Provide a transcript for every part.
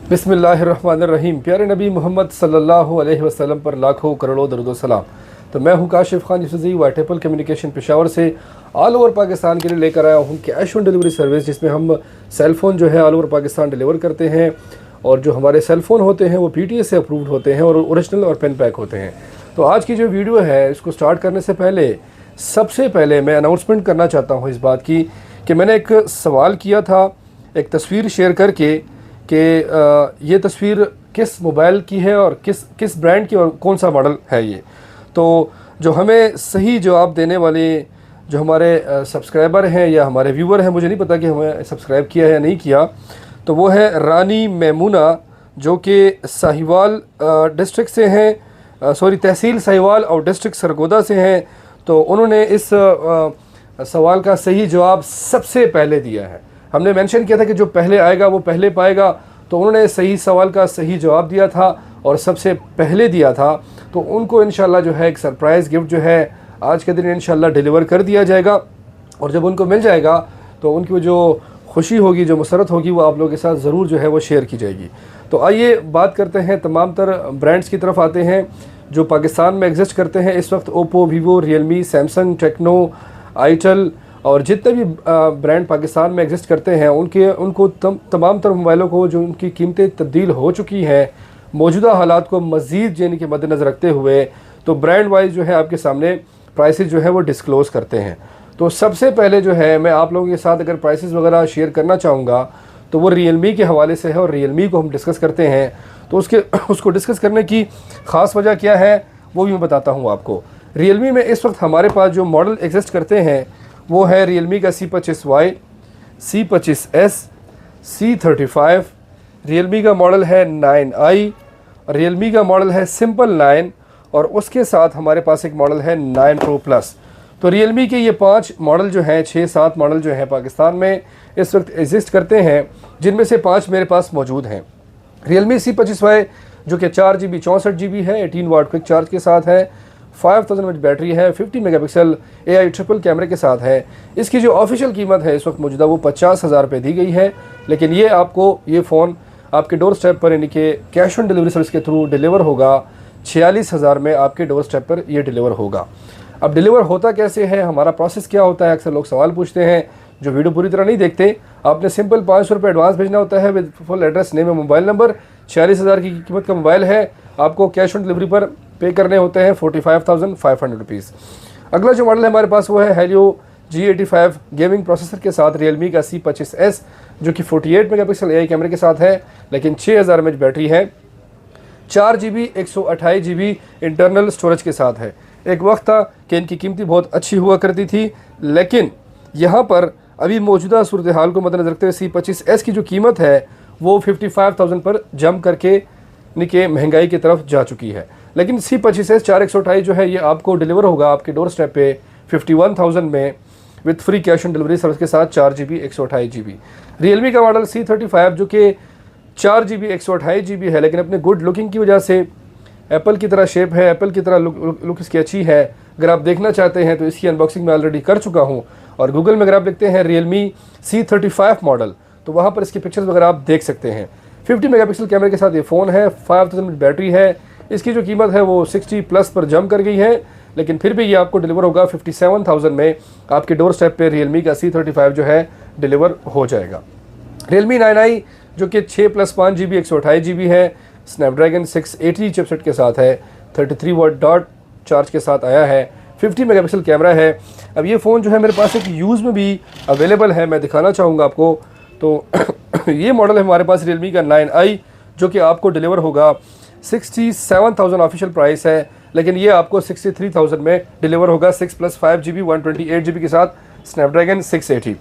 बिस्मिल्लाहिर्रहमानिर्रहीम। प्यारे नबी मोहम्मद सल्लल्लाहु अलैहि वसल्लम पर लाखों करोड़ों दरूद व सलाम। तो मैं हूँ काशिफ खान यूसुफ़ी वाइटेपल कम्युनिकेशन पेशावर से ऑल ओवर पाकिस्तान के लिए लेकर आया हूँ कैश ऑन डिलीवरी सर्विस, जिसमें हम सेल फ़ोन जो है ऑल ओवर पाकिस्तान डिलीवर करते हैं। और जो हमारे सेल फ़ोन होते हैं वो PTA से अप्रूव्ड होते हैं और ओरिजिनल और पेन पैक होते हैं। तो आज की जो वीडियो है इसको स्टार्ट करने से पहले सबसे पहले मैं अनाउंसमेंट करना चाहता हूँ इस बात की कि मैंने एक सवाल किया था एक तस्वीर शेयर करके कि ये तस्वीर किस मोबाइल की है और किस ब्रांड की और कौन सा मॉडल है ये। तो जो हमें सही जवाब देने वाले जो हमारे सब्सक्राइबर हैं या हमारे व्यूवर हैं, मुझे नहीं पता कि हमें सब्सक्राइब किया है या नहीं किया, तो वो है रानी मैमूना, जो कि साहिवाल डिस्ट्रिक्ट से हैं, तहसील साहिवाल और डिस्ट्रिक्ट सरगोदा से हैं। तो उन्होंने इस सवाल का सही जवाब सबसे पहले दिया है। हमने मेंशन किया था कि जो पहले आएगा वो पहले पाएगा, तो उन्होंने सही सवाल का सही जवाब दिया था और सबसे पहले दिया था। तो उनको इंशाल्लाह जो है एक सरप्राइज़ गिफ्ट जो है आज के दिन इंशाल्लाह डिलीवर कर दिया जाएगा। और जब उनको मिल जाएगा तो उनकी जो खुशी होगी, जो मसरत होगी, वो आप लोगों के साथ ज़रूर जो है वो शेयर की जाएगी। तो आइए बात करते हैं तमाम तर ब्रांड्स की तरफ आते हैं जो पाकिस्तान में एग्जिस्ट करते हैं इस वक्त। Oppo, Vivo, Realme, Samsung, Tecno, itel और जितने भी ब्रांड पाकिस्तान में एग्जिस्ट करते हैं उनको तमाम तर मोबाइलों को जो उनकी कीमतें तब्दील हो चुकी हैं मौजूदा हालात को मज़ीद यानी कि मद्देनज़र रखते हुए, तो ब्रांड वाइज जो है आपके सामने प्राइसेस जो है वो डिस्क्लोज़ करते हैं। तो सबसे पहले जो है मैं आप लोगों के साथ अगर प्राइसेस वगैरह शेयर करना चाहूँगा तो वो रियलमी के हवाले से है और रियलमी को हम डिस्कस करते हैं। तो उसको डिस्कस करने की ख़ास वजह क्या है वो भी मैं बताता हूँ आपको। रियलमी में इस वक्त हमारे पास जो मॉडल एग्जिस्ट करते हैं वो है रियलमी का C25Y, C25S, C35, रियलमी का मॉडल है 9i, रियलमी का मॉडल है सिंपल 9 और उसके साथ हमारे पास एक मॉडल है 9 Pro Plus। तो रियलमी के ये 5 मॉडल जो हैं, 6-7 मॉडल जो हैं पाकिस्तान में इस वक्त एग्जिस्ट करते हैं, जिनमें से 5 मेरे पास मौजूद हैं। रियलमी C25Y जो कि 4GB 64GB है, 18 वाट क्विक चार्ज के साथ है, 5000 mAh बैटरी है, 50 मेगापिक्सल AI ट्रिपल कैमरे के साथ है। इसकी जो ऑफिशियल कीमत है इस वक्त मौजूदा वो 50,000 रुपये दी गई है, लेकिन ये आपको ये फ़ोन आपके डोर स्टेप पर यानी कि कैश ऑन डिलीवरी सर्विस के थ्रू डिलीवर होगा 46,000 में आपके डोर स्टेप पर ये डिलीवर होगा। अब डिलीवर होता कैसे है, हमारा प्रोसेस क्या होता है, अक्सर लोग सवाल पूछते हैं जो वीडियो पूरी तरह नहीं देखते। आपने सिंपल 500 रुपये एडवांस भेजना होता है विद फुल एड्रेस, नेम और मोबाइल नंबर। 46,000 की कीमत का मोबाइल है, आपको कैश ऑन डिलीवरी पर पे करने होते हैं 45,500 रुपीज़। अगला जो मॉडल है हमारे पास वो है हेलियो G85 गेमिंग प्रोसेसर के साथ रियलमी का C25S जो कि 48 मेगापिक्सल AI कैमरे के साथ है, लेकिन 6000 mAh बैटरी है, 4GB 128GB इंटरनल स्टोरेज के साथ है। एक वक्त था कि इनकी कीमती बहुत अच्छी हुआ करती थी, लेकिन यहाँ पर अभी मौजूदा सूरत हाल को मद्देनजर रखते हुए C25S की जो कीमत है वो 55,000 पर जंप करके निके महंगाई की तरफ जा चुकी है। लेकिन C25S 4128 जो है ये आपको डिलीवर होगा आपके डोर स्टेप पे 51,000 में with free cash on delivery service के साथ, 4GB 128GB। रियलमी का मॉडल C35 जो कि 4GB 128GB है, लेकिन अपने गुड लुकिंग की वजह से एप्पल की तरह शेप है, एप्पल की तरह लुक इसकी अच्छी है। अगर आप देखना चाहते हैं तो इसकी अनबॉक्सिंग मैं ऑलरेडी कर चुका हूँ, और गूगल में अगर आप लिखते हैं रियलमी C35 मॉडल तो वहाँ पर इसकी पिक्चर्स वगैरह आप देख सकते हैं। 50 मेगापिक्सल कैमरे के साथ ये फ़ोन है, 5000 mAh बैटरी है। इसकी जो कीमत है वो 60+ पर जंप कर गई है, लेकिन फिर भी ये आपको डिलीवर होगा 57,000 में आपके डोर स्टेप पे रियलमी का C35 जो है डिलीवर हो जाएगा। रियलमी 9i जो कि 6+5GB 128GB है, स्नैपड्रैगन 680 चिपसेट के साथ है, 33 वाट डॉट चार्ज के साथ आया है, 50 मेगापिक्सल कैमरा है। अब ये फ़ोन जो है मेरे पास एक यूज़ में भी अवेलेबल है, मैं दिखाना चाहूँगा आपको। तो ये मॉडल है हमारे पास रियलमी का 9i जो कि आपको डिलीवर होगा 67,000 ऑफिशियल प्राइस है, लेकिन ये आपको 63,000 में डिलीवर होगा 6+5GB 128GB के साथ स्नैपड्रैगन 680।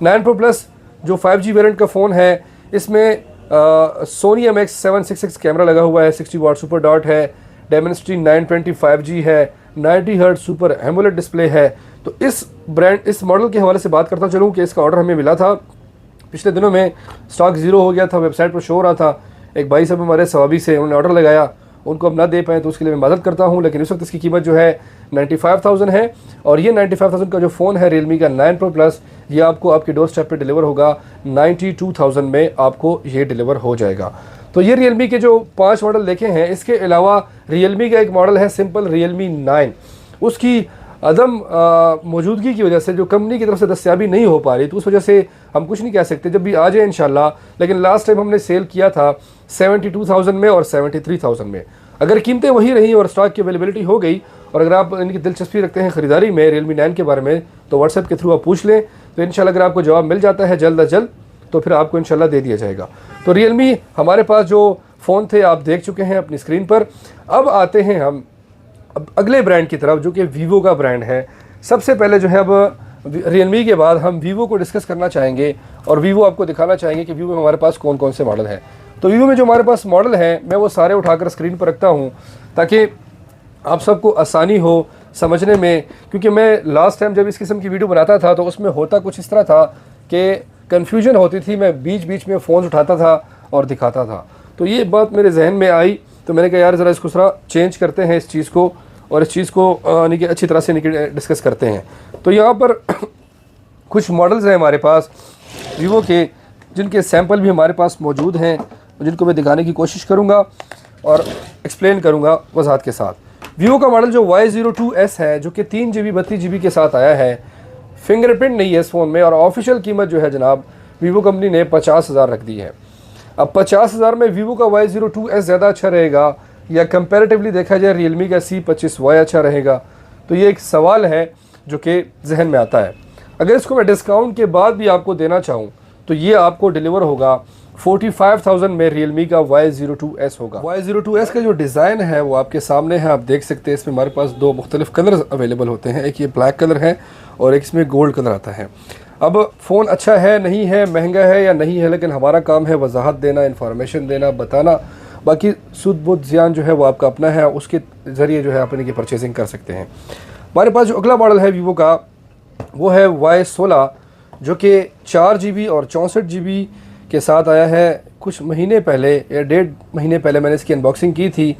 9 Pro Plus जो 5G वेरिएंट का फ़ोन है, इसमें सोनी MX766 कैमरा लगा हुआ है, 60 वाट सुपर डॉट है, डायमेंसिटी 925G है, 90 हर्ट्ज सुपर एमोलेड डिस्प्ले है। तो इस मॉडल के हवाले से बात करता चलूँ कि इसका ऑर्डर हमें मिला था पिछले दिनों में, स्टॉक ज़ीरो हो गया था, वेबसाइट पर शो हो रहा था। एक भाई साहब हमारे सवाबी से उन्होंने ऑर्डर लगाया, उनको अब ना दे पाए तो उसके लिए मैं मदद करता हूँ, लेकिन इस वक्त इसकी कीमत जो है 95,000 है। और ये 95,000 का जो फ़ोन है Realme का 9 Pro Plus, ये आपको आपके डोर स्टेप पे डिलीवर होगा 92,000 में आपको ये डिलीवर हो जाएगा। तो ये Realme के जो 5 मॉडल देखे हैं, इसके अलावा Realme का एक मॉडल है सिंपल Realme 9, उसकी अदम मौजूदगी की वजह से जो कंपनी की तरफ से दस्तयाबी नहीं हो पा रही, तो उस वजह से हम कुछ नहीं कह सकते, जब भी आ जाए इंशाल्लाह। लेकिन लास्ट टाइम हमने सेल किया था 72,000 में और 73,000 में। अगर कीमतें वही रही और स्टॉक की अवेलेबिलिटी हो गई, और अगर आप इनकी दिलचस्पी रखते हैं ख़रीदारी में Realme 9 के बारे में, तो व्हाट्सएप के थ्रू आप पूछ लें, तो इंशाल्लाह अगर आपको जवाब मिल जाता है जल्द अज जल्द, तो फिर आपको इंशाल्लाह दे दिया जाएगा। तो Realme हमारे पास जो फ़ोन थे आप देख चुके हैं अपनी स्क्रीन पर। अब आते हैं हम अगले ब्रांड की तरफ, जो कि वीवो का ब्रांड है। सबसे पहले जो है अब Realme के बाद हम वीवो को डिस्कस करना चाहेंगे और वीवो आपको दिखाना चाहेंगे कि वीवो में हमारे पास कौन कौन से मॉडल हैं। तो वीवो में जो हमारे पास मॉडल हैं, मैं वो सारे उठाकर स्क्रीन पर रखता हूँ ताकि आप सबको आसानी हो समझने में, क्योंकि मैं लास्ट टाइम जब इस किस्म की वीडियो बनाता था तो उसमें होता कुछ इस तरह था कि कन्फ्यूजन होती थी, मैं बीच बीच में फ़ोन उठाता था और दिखाता था। तो ये बात मेरे जहन में आई, तो मैंने कहा यार ज़रा इसको थोड़ा चेंज करते हैं इस चीज़ को, और इस चीज़ को यानी कि अच्छी तरह से डिस्कस करते हैं। तो यहाँ पर कुछ मॉडल्स हैं हमारे पास वीवो के, जिनके सैंपल भी हमारे पास मौजूद हैं, जिनको मैं दिखाने की कोशिश करूँगा और एक्सप्लेन करूँगा वजाहत के साथ। वीवो का मॉडल जो Y02S है, जो कि 3 GB 32 GB के साथ आया है, फिंगरप्रिंट नहीं है इस फ़ोन में, और ऑफिशियल कीमत जो है जनाब वीवो कंपनी ने 50,000 रख दी है। अब 50,000 में वीवो का Y02S ज़्यादा अच्छा रहेगा या कंपैरेटिवली देखा जाए Realme का C25Y अच्छा रहेगा, तो ये एक सवाल है जो कि जहन में आता है। अगर इसको मैं डिस्काउंट के बाद भी आपको देना चाहूँ तो ये आपको डिलीवर होगा 45,000 में Realme का Y02S होगा। Y02S का जो डिज़ाइन है वो आपके सामने है, आप देख सकते हैं। इसमें हमारे पास 2 मुख्तलिफ कलर अवेलेबल होते हैं, एक ये ब्लैक कलर है और एक इसमें गोल्ड कलर आता है। अब फ़ोन अच्छा है नहीं है, महंगा है या नहीं है, लेकिन हमारा काम है वजाहत देना, इन्फॉर्मेशन देना, बताना। बाकी सूद बुद ज़ियान जो है वो आपका अपना है, उसके ज़रिए जो है आप इनकी परचेजिंग कर सकते हैं। हमारे पास जो अगला मॉडल है वीवो का, वो है Y16, जो कि 4 GB और 64 GB के साथ आया है। कुछ महीने पहले या 1.5 महीने पहले मैंने इसकी अनबॉक्सिंग की थी।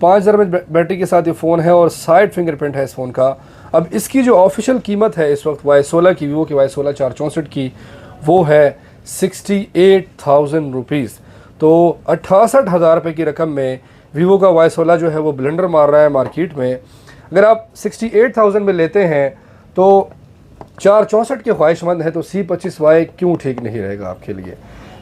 5000 में बैटरी के साथ ये फ़ोन है और साइड फिंगरप्रिंट है इस फ़ोन का। अब इसकी जो ऑफिशियल कीमत है इस वक्त Y16 की, वीवो की Y16 464 की, वो है 68,000 रुपीज़। तो 68,000 रुपये की रकम में वीवो का Y16 जो है वो ब्लेंडर मार रहा है मार्केट में। अगर आप 68,000 में लेते हैं तो 464 के ख्वाहिशमंद है तो C25Y क्यों ठीक नहीं रहेगा आपके लिए,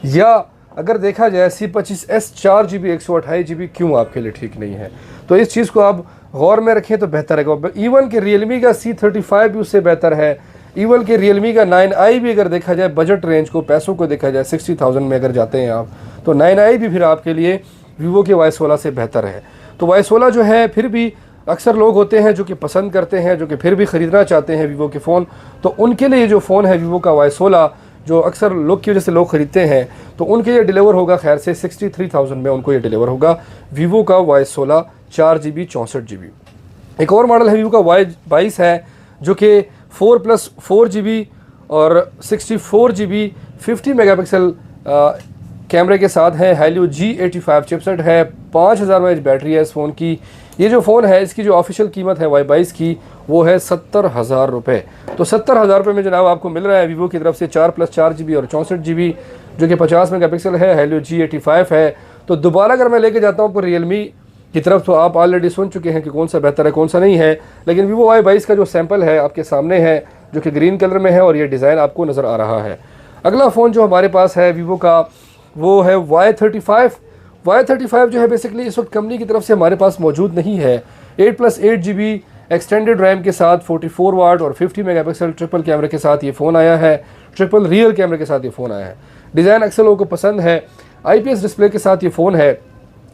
या अगर देखा जाए C25S 4 GB 128 GB क्यों आपके लिए ठीक नहीं है। तो इस चीज़ को आप गौर में रखें तो बेहतर है। इवन के Realme का C35 भी उससे बेहतर है। इवन के Realme का 9i भी अगर देखा जाए बजट रेंज को, पैसों को देखा जाए 60,000 में अगर जाते हैं आप, तो 9i भी फिर आपके लिए वीवो के Y16 से बेहतर है। तो Y16 जो है फिर भी अक्सर लोग होते हैं जो कि पसंद करते हैं, जो कि फिर भी ख़रीदना चाहते हैं वीवो के फ़ोन, तो उनके लिए जो फ़ोन है वीवो का Y16, जो अक्सर लोग की वजह से लोग ख़रीदते हैं, तो उनके ये डिलीवर होगा खैर से 63,000 में उनको ये डिलीवर होगा वीवो का Y16 4 GB 64 GB। एक और मॉडल है वीवो का Y22 है, जो कि 4+4 GB और 64 GB 50 मेगापिक्सल कैमरे के साथ है। हेलियो G85 चिपसेट है, 5000 mAh बैटरी है इस फ़ोन की। ये जो फ़ोन है इसकी जो ऑफिशियल कीमत है Y22 की, वो है 70,000 रुपये। तो 70,000 रुपये में जनाब आपको मिल रहा है वीवो की तरफ से 4+4 GB और 64 GB, जो कि 50 मेगापिक्सल है, हेलियो G85 है। तो दोबारा अगर मैं लेके जाता हूँ पर Realme की तरफ, तो आप ऑलरेडी सुन चुके हैं कि कौन सा बेहतर है कौन सा नहीं है। लेकिन वीवो Y22 का जो सैंपल है आपके सामने है, जो कि ग्रीन कलर में है और ये डिज़ाइन आपको नज़र आ रहा है। अगला फ़ोन जो हमारे पास है वीवो का, वो है Y35। Y35 जो है बेसिकली इस वक्त कंपनी की तरफ से हमारे पास मौजूद नहीं है। 8+8 GB एक्सटेंडेड रैम के साथ 44 वाट और 50 मेगापिक्सल ट्रिपल कैमरे के साथ ये फ़ोन आया है, ट्रिपल रियल कैमरे के साथ ये फ़ोन आया है। डिज़ाइन अक्सर लोगों को पसंद है, IPS डिस्प्ले के साथ ये फ़ोन है।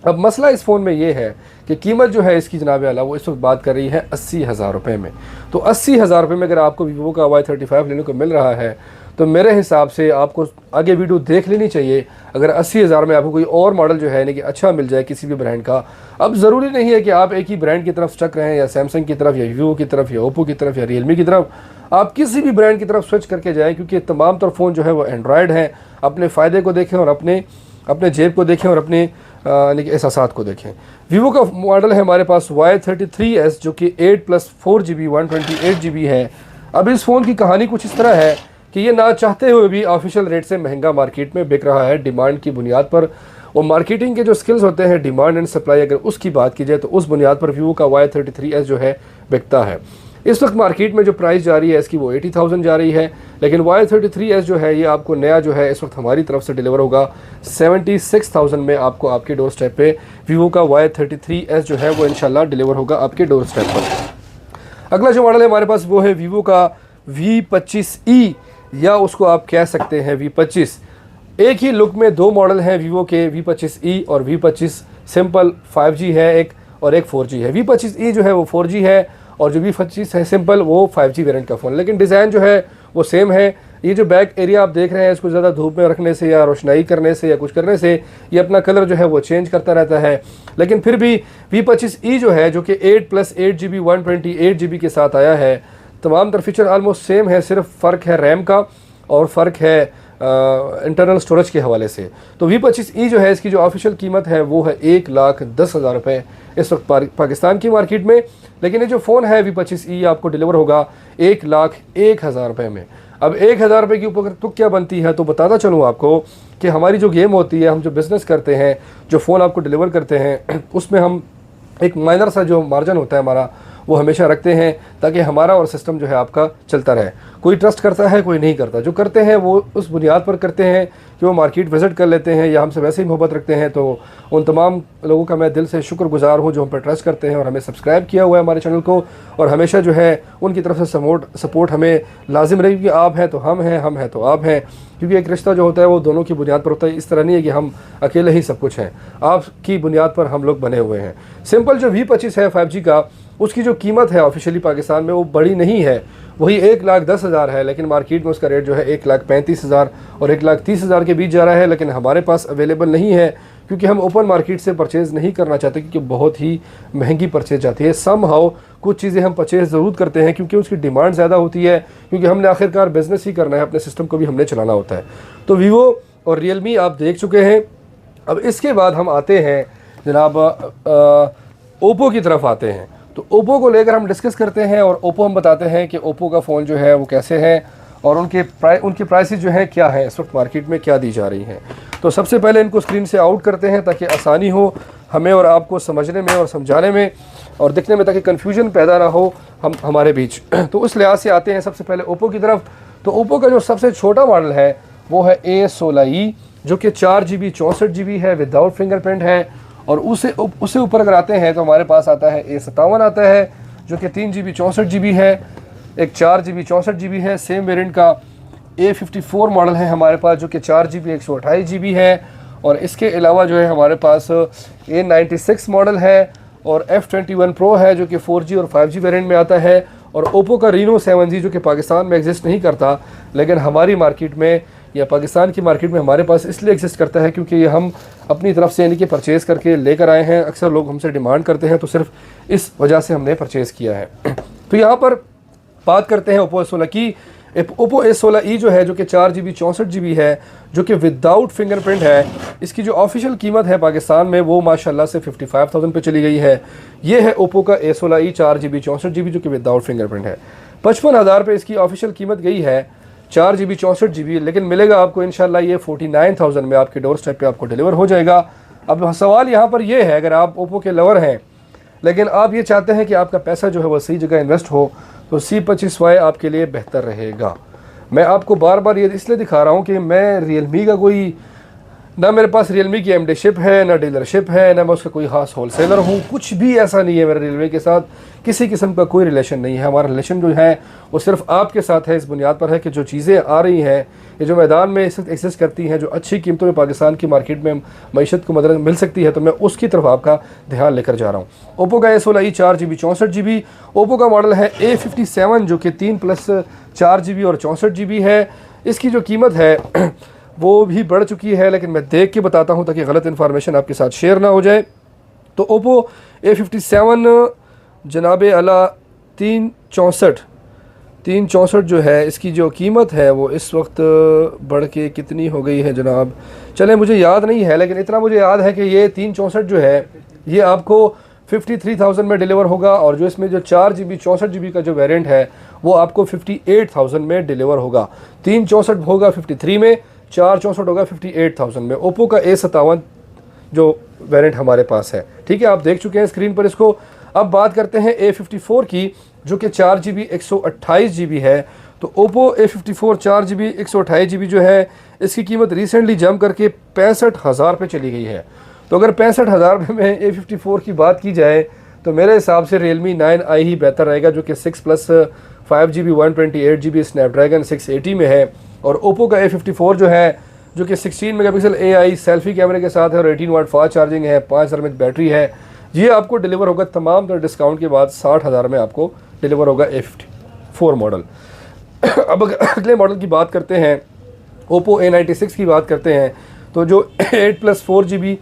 अब मसला इस फ़ोन में ये है कि कीमत जो है इसकी जनाब आला वो इस वक्त बात कर रही है 80,000 रुपये में। तो 80,000 रुपये में अगर आपको वीवो का Y35 लेने को मिल रहा है तो मेरे हिसाब से आपको आगे वीडियो देख लेनी चाहिए। अगर 80,000 में आपको कोई और मॉडल जो है यानी कि अच्छा मिल जाए किसी भी ब्रांड का, अब ज़रूरी नहीं है कि आप एक ही ब्रांड की तरफ स्टक रहें, या सैमसंग की तरफ या वीवो की तरफ या ओप्पो की तरफ या Realme की तरफ, आप किसी भी ब्रांड की तरफ स्विच करके जाएँ, क्योंकि तमाम तर फ़ोन जो है वो एंड्रॉयड हैं। अपने फ़ायदे को देखें और अपने जेब को देखें और अपने यानी कि एहसासात को देखें। वीवो का मॉडल है हमारे पास Y33s जो कि 8+4 GB 128 GB है। अब इस फ़ोन की कहानी कुछ इस तरह है कि ये ना चाहते हुए भी ऑफिशियल रेट से महंगा मार्केट में बिक रहा है डिमांड की बुनियाद पर। और मार्केटिंग के जो स्किल्स होते हैं, डिमांड एंड सप्लाई, अगर उसकी बात की जाए तो उस बुनियाद पर वीवो का Y33s जो है बिकता है। इस वक्त मार्केट में जो प्राइस जा रही है इसकी वो 80,000 जा रही है, लेकिन Y33s जो है ये आपको नया जो है इस वक्त हमारी तरफ से डिलीवर होगा 76,000 में। आपको आपके डोर स्टेप पे वीवो का Y33s जो है वो इंशाल्लाह डिलीवर होगा आपके डोर स्टेप पर। अगला जो मॉडल है हमारे पास वो है वीवो का V25e, या उसको आप कह सकते हैं V25। एक ही लुक में दो मॉडल हैं वीवो के, V25e और V25 सिंपल 5G है एक, और एक 4G है। V25e जो है वो 4G है और जो V25 है सिंपल वो 5G वेरिएंट का फ़ोन, लेकिन डिज़ाइन जो है वो सेम है। ये जो बैक एरिया आप देख रहे हैं इसको ज़्यादा धूप में रखने से या रोशनाई करने से या कुछ करने से ये अपना कलर जो है वो चेंज करता रहता है, लेकिन फिर भी V25e जो है जो कि 8+8 GB 128 GB के साथ आया है, तमाम तर फीचर आलमोस्ट सेम है, सिर्फ फ़र्क है रैम का और फ़र्क है इंटरनल स्टोरेज के हवाले से। तो V25e जो है इसकी जो ऑफिशियल कीमत है वो है 1,10,000 रुपये इस वक्त पाकिस्तान की मार्केट में, लेकिन ये जो फ़ोन है V25e आपको डिलीवर होगा 1,01,000 रुपये में। अब 1,000 रुपये के ऊपर तो क्या बनती है, तो बताता चलूँ आपको कि हमारी जो गेम होती है, हम जो बिज़नेस करते हैं, जो फ़ोन आपको डिलीवर करते हैं, उसमें हम एक माइनर सा जो मार्जिन होता है हमारा वो हमेशा रखते हैं ताकि हमारा और सिस्टम जो है आपका चलता रहे। कोई ट्रस्ट करता है, कोई नहीं करता। जो करते हैं वो उस बुनियाद पर करते हैं कि वो मार्केट विज़िट कर लेते हैं या हमसे वैसे ही मोहब्बत रखते हैं। तो उन तमाम लोगों का मैं दिल से शुक्रगुजार हूँ जो हम पर ट्रस्ट करते हैं और हमें सब्सक्राइब किया हुआ है हमारे चैनल को, और हमेशा जो है उनकी तरफ से सपोर्ट हमें लाजिम रहेगी कि आप हैं तो हम हैं, हम हैं तो आप हैं, क्योंकि एक रिश्ता जो होता है वो दोनों की बुनियाद पर होता है। इस तरह नहीं है कि हम अकेले ही सब कुछ हैं, आपकी बुनियाद पर हम लोग बने हुए हैं। सिंपल जो V25 है 5G का, उसकी जो कीमत है ऑफिशियली पाकिस्तान में वो बड़ी नहीं है, वही 1,10,000 है, लेकिन मार्केट में उसका रेट जो है 1,35,000 और 1,30,000 के बीच जा रहा है। लेकिन हमारे पास अवेलेबल नहीं है क्योंकि हम ओपन मार्केट से परचेज़ नहीं करना चाहते, क्योंकि बहुत ही महंगी परचेज़ जाती है। सम हाउ कुछ चीज़ें हम परचेज़ ज़रूर करते हैं क्योंकि उसकी डिमांड ज़्यादा होती है, क्योंकि हमने आखिरकार बिज़नेस ही करना है, अपने सिस्टम को भी हमने चलाना होता है। तो वीवो और रियलमी आप देख चुके हैं। अब इसके बाद हम आते हैं जनाब ओप्पो की तरफ आते हैं। तो ओप्पो को लेकर हम डिस्कस करते हैं और ओप्पो हम बताते हैं कि ओप्पो का फ़ोन जो है वो कैसे है और उनकी प्राइसेस जो है क्या है, इस वक्त मार्केट में क्या दी जा रही हैं। तो सबसे पहले इनको स्क्रीन से आउट करते हैं ताकि आसानी हो हमें और आपको समझने में और समझाने में और दिखने में, ताकि कन्फ्यूजन पैदा ना हो हमारे बीच। तो उस लिहाज से आते हैं सबसे पहले ओप्पो की तरफ। तो ओप्पो का जो सबसे छोटा मॉडल है वो है A16e जो कि 4GB 64GB है, विदाउट फिंगरप्रिंट है। और उससे ऊपर अगर आते हैं तो हमारे पास आता है A57 आता है जो कि 3GB 64GB है, एक 4GB 64GB है सेम वेरिएंट का। A54 मॉडल है हमारे पास जो कि 4GB 128GB है। और इसके अलावा जो है हमारे पास A96 मॉडल है और F21 Pro है जो कि 4G और 5G वेरिएंट में आता है। और ओप्पो का Reno 7G जो कि पाकिस्तान में एग्जिस्ट नहीं करता, लेकिन हमारी मार्केट में या पाकिस्तान की मार्केट में हमारे पास इसलिए एग्जिस्ट करता है क्योंकि ये हम अपनी तरफ से यानी कि परचेज़ करके लेकर आए हैं। अक्सर लोग हमसे डिमांड करते हैं तो सिर्फ इस वजह से हमने परचेज़ किया है। तो यहाँ पर बात करते हैं ओप्पो A16 की। ओप्पो A16e जो है जो कि 4GB 64GB है जो कि विदाउट फिंगरप्रिंट है, इसकी जो ऑफिशियल कीमत है पाकिस्तान में वो माशाल्लाह से 55,000 पे चली गई है। ये है ओप्पो का A16e 4GB 64GB जो कि विदाउट फिंगरप्रिंट है। 55,000 पे इसकी ऑफिशियल कीमत गई है, 4GB 64GB, लेकिन मिलेगा आपको इंशाल्लाह ये 49,000 में आपके डोर स्टेप पे आपको डिलीवर हो जाएगा। अब सवाल यहाँ पर ये है, अगर आप ओप्पो के लवर हैं लेकिन आप ये चाहते हैं कि आपका पैसा जो है वो सही जगह इन्वेस्ट हो, तो C25Y आपके लिए बेहतर रहेगा। मैं आपको बार बार ये इसलिए दिखा रहा हूँ कि मैं रियलमी का कोई, ना मेरे पास रियलमी की एमडीशिप है, ना डीलरशिप है, ना मैं उसका कोई ख़ास होलसेलर हूँ, कुछ भी ऐसा नहीं है। मेरे रियलमी के साथ किसी किस्म का कोई रिलेशन नहीं है। हमारा रिलेशन जो है वो सिर्फ आपके साथ है, इस बुनियाद पर है कि जो चीज़ें आ रही हैं, ये जो मैदान में एग्जिस्ट करती हैं, जो अच्छी कीमतों में पाकिस्तान की मार्केट में मईशत को मदद मिल सकती है, तो मैं उसकी तरफ आपका ध्यान लेकर जा रहा हूँ। ओप्पो का A16e 4GB 64GB, ओप्पो का मॉडल है A57 जो कि 3+4GB और 64GB है। इसकी जो कीमत है वो भी बढ़ चुकी है, लेकिन मैं देख के बताता हूँ ताकि गलत इन्फॉर्मेशन आपके साथ शेयर ना हो जाए। तो ओप्पो A57 जनाब आला 364 364 जो है इसकी जो कीमत है वो इस वक्त बढ़ के कितनी हो गई है जनाब, चले मुझे याद नहीं है, लेकिन इतना मुझे याद है कि ये 364 जो है ये आपको 53,000 में डिलीवर होगा, और जो इसमें जो 4 GB 64 GB का जो वेरिएंट है वो आपको 58,000 में डिलीवर होगा। 364 होगा 53 में, 464 होगा 58,000 में। ओप्पो का A57 जो वेरिएंट हमारे पास है, ठीक है, आप देख चुके हैं स्क्रीन पर इसको। अब बात करते हैं A54 की, जो कि 4 GB 128 GB है। तो ओप्पो A54 4 GB 128 GB जो है इसकी कीमत रिसेंटली जंप करके 65,000 पे चली गई है। तो अगर 65,000 रुपये में A54 की बात की जाए तो मेरे हिसाब से Realme 9i ही बेहतर रहेगा, जो कि 6+5 GB 128 GB स्नैपड्रैगन 680 में है। और ओप्पो का A54 जो है, जो कि 16 मेगापिक्सल AI सेल्फी कैमरे के साथ है और 18 वाट फास्ट चार्जिंग है, 5000 mAh बैटरी है, ये आपको डिलीवर होगा तमाम तरह डिस्काउंट के बाद 60,000 में आपको डिलीवर होगा A54 मॉडल। अब अगर अगले मॉडल की बात करते हैं, ओप्पो A96 की बात करते हैं, तो जो 8+5 GB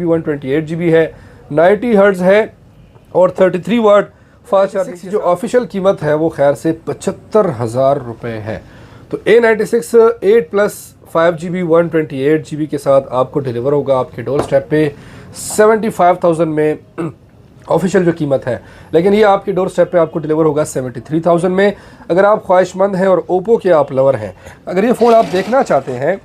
128 GB है, 90 हर्ट्ज़ है और 33 वाट फास्ट चार्जिंग की जो ऑफिशियल कीमत है वो खैर से 75,000 रुपये है। तो A96 8+5 GB 128 GB के साथ आपको डिलीवर होगा आपके डोर स्टेप पे 75,000 में ऑफिशियल जो कीमत है, लेकिन ये आपके डोर स्टेप पे आपको डिलीवर होगा 73,000 में। अगर आप ख्वाहिशमंद हैं और ओप्पो के आप लवर हैं, अगर ये फ़ोन आप देखना चाहते हैं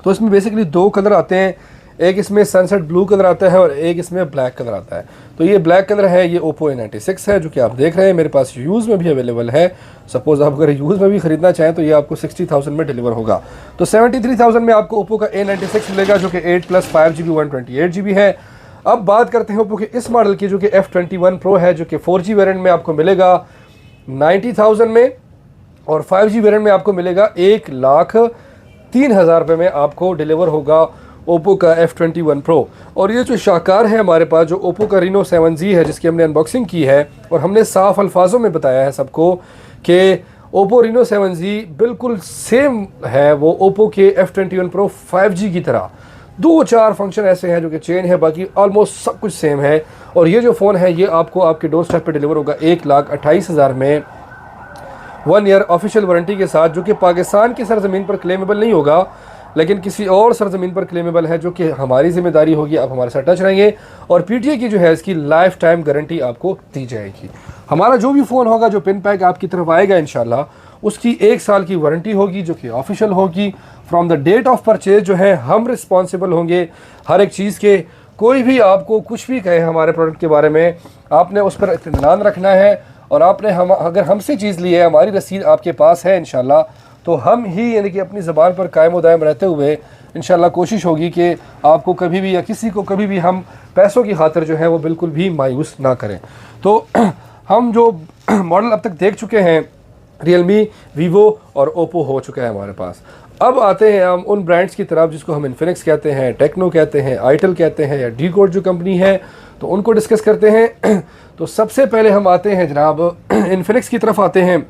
तो इसमें बेसिकली 2 कलर आते हैं, एक इसमें सनसेट ब्लू कलर आता है और एक इसमें ब्लैक कलर आता है। तो ये ब्लैक कलर है, ये ओप्पो A96 है जो कि आप देख रहे हैं, मेरे पास यूज़ में भी अवेलेबल है। सपोज़ आप अगर यूज़ में भी ख़रीदना चाहें तो ये आपको 60,000 में डिलीवर होगा। तो 73,000 में आपको ओप्पो का A96 मिलेगा, जो कि 8+5 GB 128 GB है। अब बात करते हैं ओप्पो के इस मॉडल की, जो कि F21 Pro है, जो कि 4G वेरिएंट में आपको मिलेगा 90,000 में, और 5G वेरिएंट में आपको मिलेगा 1,03,000 रुपये में आपको डिलीवर होगा ओप्पो का F21 Pro। और ये जो शाहकार है हमारे पास, जो ओप्पो का Reno 7Z है, जिसकी हमने अनबॉक्सिंग की है और हमने साफ अल्फाजों में बताया है सबको कि ओप्पो Reno 7Z बिल्कुल सेम है वो ओप्पो के F21 Pro 5G की तरह। 2-4 फंक्शन ऐसे हैं जो कि चेंज है, बाकी ऑलमोस्ट सब कुछ सेम है। और ये जो फ़ोन है ये आपको आपके डोर स्टेप पर डिलीवर होगा 1,28,000 में 1 ईयर ऑफिशियल वारंटी के साथ, जो कि पाकिस्तान की सरजमीन पर क्लेमेबल नहीं होगा, लेकिन किसी और सरजमीन पर क्लेमेबल है, जो कि हमारी जिम्मेदारी होगी, आप हमारे साथ टच रहेंगे। और PTA की जो है इसकी लाइफ टाइम गारंटी आपको दी जाएगी। हमारा जो भी फ़ोन होगा, जो पिन पैक आपकी तरफ आएगा इंशाल्लाह, उसकी 1 साल की वारंटी होगी, जो कि ऑफिशियल होगी। From the date of purchase जो है हम रिस्पॉन्सिबल होंगे हर एक चीज़ के। कोई भी आपको कुछ भी कहे हमारे प्रोडक्ट के बारे में, आपने उस पर इत्मीनान रखना है, और आपने अगर हमसे चीज़ ली है, हमारी रसीद आपके पास है इंशाल्लाह, तो हम ही यानी कि अपनी ज़बान पर कायम व दायम रहते हुए इंशाल्लाह कोशिश होगी कि आपको कभी भी या किसी को कभी भी हम पैसों की खातिर जो है वो बिल्कुल भी मायूस ना करें। तो हम जो मॉडल अब तक देख चुके हैं, Realme, Vivo और Oppo हो चुका है हमारे पास। अब आते हैं हम उन ब्रांड्स की तरफ जिसको हम इन्फिनिक्स कहते हैं, टेक्नो कहते हैं, आइटल कहते हैं, या डीकोड जो कंपनी है, तो उनको डिस्कस करते हैं। तो सबसे पहले हम आते हैं जनाब इन्फिनिक्स की तरफ आते हैं।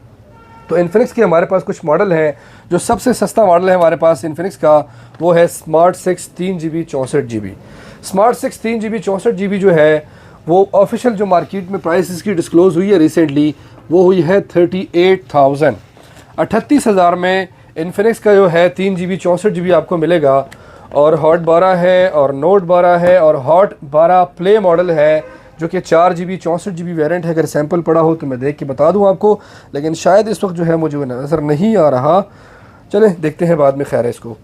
तो इन्फिनिक्स के हमारे पास कुछ मॉडल हैं। जो सबसे सस्ता मॉडल है हमारे पास इन्फिनिक्स का वो है smart 6 3GB 64GB। Smart 6 3GB 64GB जो है वो ऑफिशियल जो मार्केट में प्राइस इसकी डिस्क्लोज हुई है रिसेंटली, वो हुई है 38,000 38,000 में इन्फिनिक्स का जो है 3GB 64GB आपको मिलेगा। और हॉट 12 है और नोट 12 है और हॉट 12 प्ले मॉडल है, जो कि 4GB 64GB वेरिएंट है। अगर सैंपल पड़ा हो तो मैं देख के बता दूं आपको, लेकिन शायद इस वक्त जो है मुझे नज़र नहीं आ रहा, चलें देखते हैं बाद में, खैर है इसको।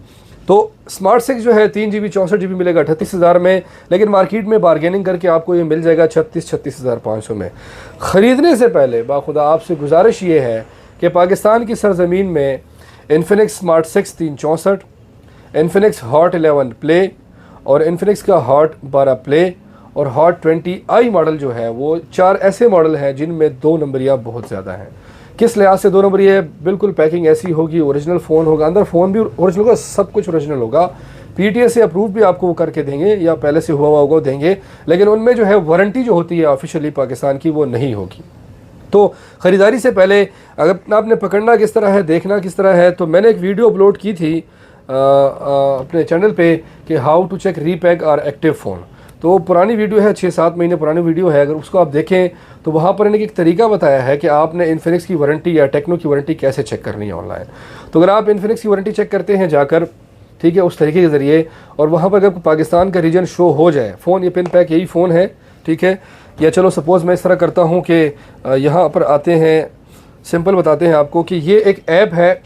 तो स्मार्ट 6 जो है 3GB 64GB मिलेगा 38,000 में, लेकिन मार्केट में बारगेनिंग करके आपको ये मिल जाएगा 36,500 में। ख़रीदने से पहले बाखुदा आपसे गुजारिश ये है कि पाकिस्तान की सरजमीन में Infinix smart 6 364, Infinix hot 11 play और इन्फिनिक्स का हॉट 12 प्ले और हॉट 20i मॉडल जो है वो 4 ऐसे मॉडल हैं जिनमें 2 नंबरिया बहुत ज़्यादा हैं। किस लिहाज से 2 नंबरिया है? बिल्कुल पैकिंग ऐसी होगी, ओरिजिनल फ़ोन होगा, अंदर फ़ोन भी ओरिजिनल होगा, सब कुछ ओरिजिनल होगा। PTA से अप्रूव भी आपको वो करके देंगे या पहले से हुआ होगा देंगे, लेकिन उनमें जो है वारंटी जो होती है ऑफिशियली पाकिस्तान की वो नहीं होगी। तो ख़रीदारी से पहले अगर आपने पकड़ना किस तरह है, देखना किस तरह है, तो मैंने एक वीडियो अपलोड की थी अपने चैनल पे कि हाउ टू चेक रीपैक और एक्टिव फ़ोन। तो पुरानी वीडियो है, 6-7 महीने पुरानी वीडियो है, अगर उसको आप देखें तो वहाँ पर इन्हें एक तरीका बताया है कि आपने इन्फिनिक्स की वारंटी या टेक्नो की वारंटी कैसे चेक करनी है ऑनलाइन। तो अगर आप इन्फिनिक्स की वारंटी चेक करते हैं जाकर, ठीक है, उस तरीके के ज़रिए, और वहाँ पर अगर पाकिस्तान का रीजन शो हो जाए, फ़ोन ये पिन पैक यही फ़ोन है, ठीक है, या चलो सपोज़ मैं इस तरह करता हूँ कि यहाँ पर आते हैं, सिंपल बताते हैं आपको कि ये एक ऐप है,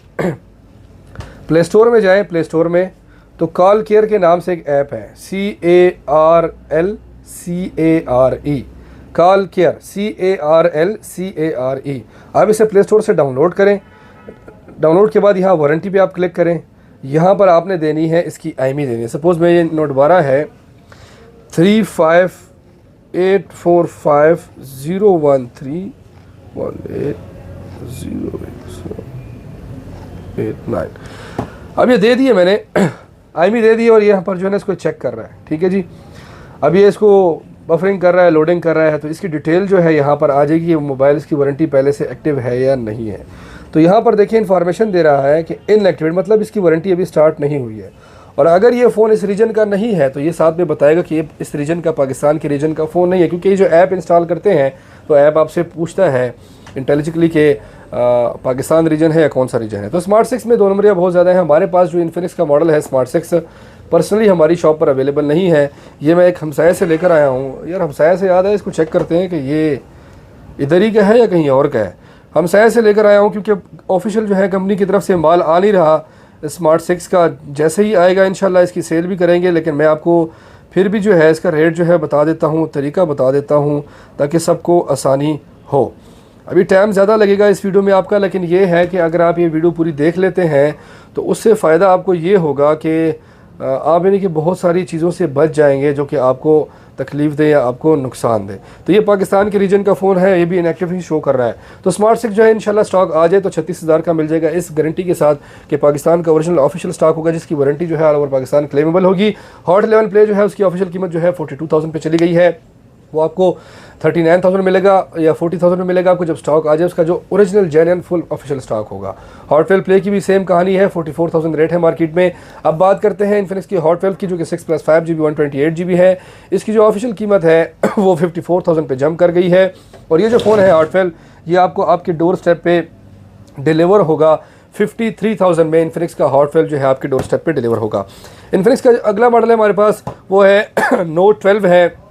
प्ले स्टोर में जाएँ, प्ले स्टोर में तो कॉल केयर के नाम से एक ऐप है, CARLCARE, कॉल केयर, CARLCARE। आप इसे प्ले स्टोर से डाउनलोड करें। डाउनलोड के बाद यहाँ वारंटी पे आप क्लिक करें। यहाँ पर आपने देनी है इसकी IMEI देनी है। सपोज़ मैं ये नोट 12 है 358441318089। अब ये दे दिए मैंने, IMEI दे दी और ये यहाँ पर जो है ना इसको चेक कर रहा है, ठीक है जी। अब ये इसको बफरिंग कर रहा है, लोडिंग कर रहा है, तो इसकी डिटेल जो है यहाँ पर आ जाएगी कि मोबाइल इसकी वारंटी पहले से एक्टिव है या नहीं है। तो यहाँ पर देखिए इन्फॉर्मेशन दे रहा है कि इनएक्टिवेट, मतलब इसकी वारंटी अभी स्टार्ट नहीं हुई है। और अगर ये फ़ोन इस रीजन का नहीं है तो ये साथ में बताएगा कि ये इस रीजन का, पाकिस्तान के रीजन का फ़ोन नहीं है, क्योंकि ये जो ऐप इंस्टॉल करते हैं तो ऐप आपसे पूछता है इंटेलिजिकली कि पाकिस्तान रीजन है या कौन सा रीजन है। तो स्मार्ट 6 में 2 नंबरियाँ बहुत ज़्यादा है। हमारे पास जो इन्फिनिक्स का मॉडल है स्मार्ट 6 पर्सनली हमारी शॉप पर अवेलेबल नहीं है। ये मैं एक हमसाये से लेकर आया हूँ। यार हमसाये से याद है, इसको चेक करते हैं कि ये इधर ही का है या कहीं और का है। हमसाये से लेकर आया हूँ क्योंकि ऑफिशियल जो है कंपनी की तरफ से माल आ नहीं रहा स्मार्ट 6 का। जैसे ही आएगा इंशाल्लाह इसकी सेल भी करेंगे, लेकिन मैं आपको फिर भी जो है इसका रेट जो है बता देता हूँ, तरीका बता देता हूँ ताकि सबको आसानी हो। अभी टाइम ज़्यादा लगेगा इस वीडियो में आपका, लेकिन ये है कि अगर आप ये वीडियो पूरी देख लेते हैं तो उससे फ़ायदा आपको ये होगा कि आप यानी कि बहुत सारी चीज़ों से बच जाएंगे जो कि आपको तकलीफ़ दे या आपको नुकसान दे। तो ये पाकिस्तान के रीजन का फ़ोन है, ये भी इनएक्टिव ही शो कर रहा है। तो स्मार्ट 6 जो है इंशाल्लाह स्टॉक आ जाए तो 36,000 का मिल जाएगा, इस गारंटी के साथ कि पाकिस्तान का ओरिजिनल ऑफिशियल स्टॉक होगा, जिसकी वारंटी जो है ऑल ओवर पाकिस्तान क्लेमेबल होगी। हॉट 11 प्ले जो है उसकी ऑफिशियल कीमत जो है 42,000 पे चली गई है, वो आपको 39,000 मिलेगा या 40,000 में मिलेगा आपको जब स्टॉक आ जाए उसका जो original genuine full official stock होगा। हॉट 12 प्ले की भी सेम कहानी है, 44,000 रेट है मार्केट में। अब बात करते हैं इन्फिनिक्स की हॉट 12 की, जो कि 6+5 GB 128 GB है। इसकी जो ऑफिशियल कीमत है वो 54,000 पे जंप कर गई है। और ये जो फ़ोन है हॉट 12, ये आपको आपके डोर स्टेप पे डिलीवर होगा 53,000 में। इन्फिनिक्स का हॉट 12 जो है आपके डोर स्टेप पे डिलीवर होगा। इन्फिनिक्स का अगला मॉडल है हमारे पास, वो है नोट 12 है,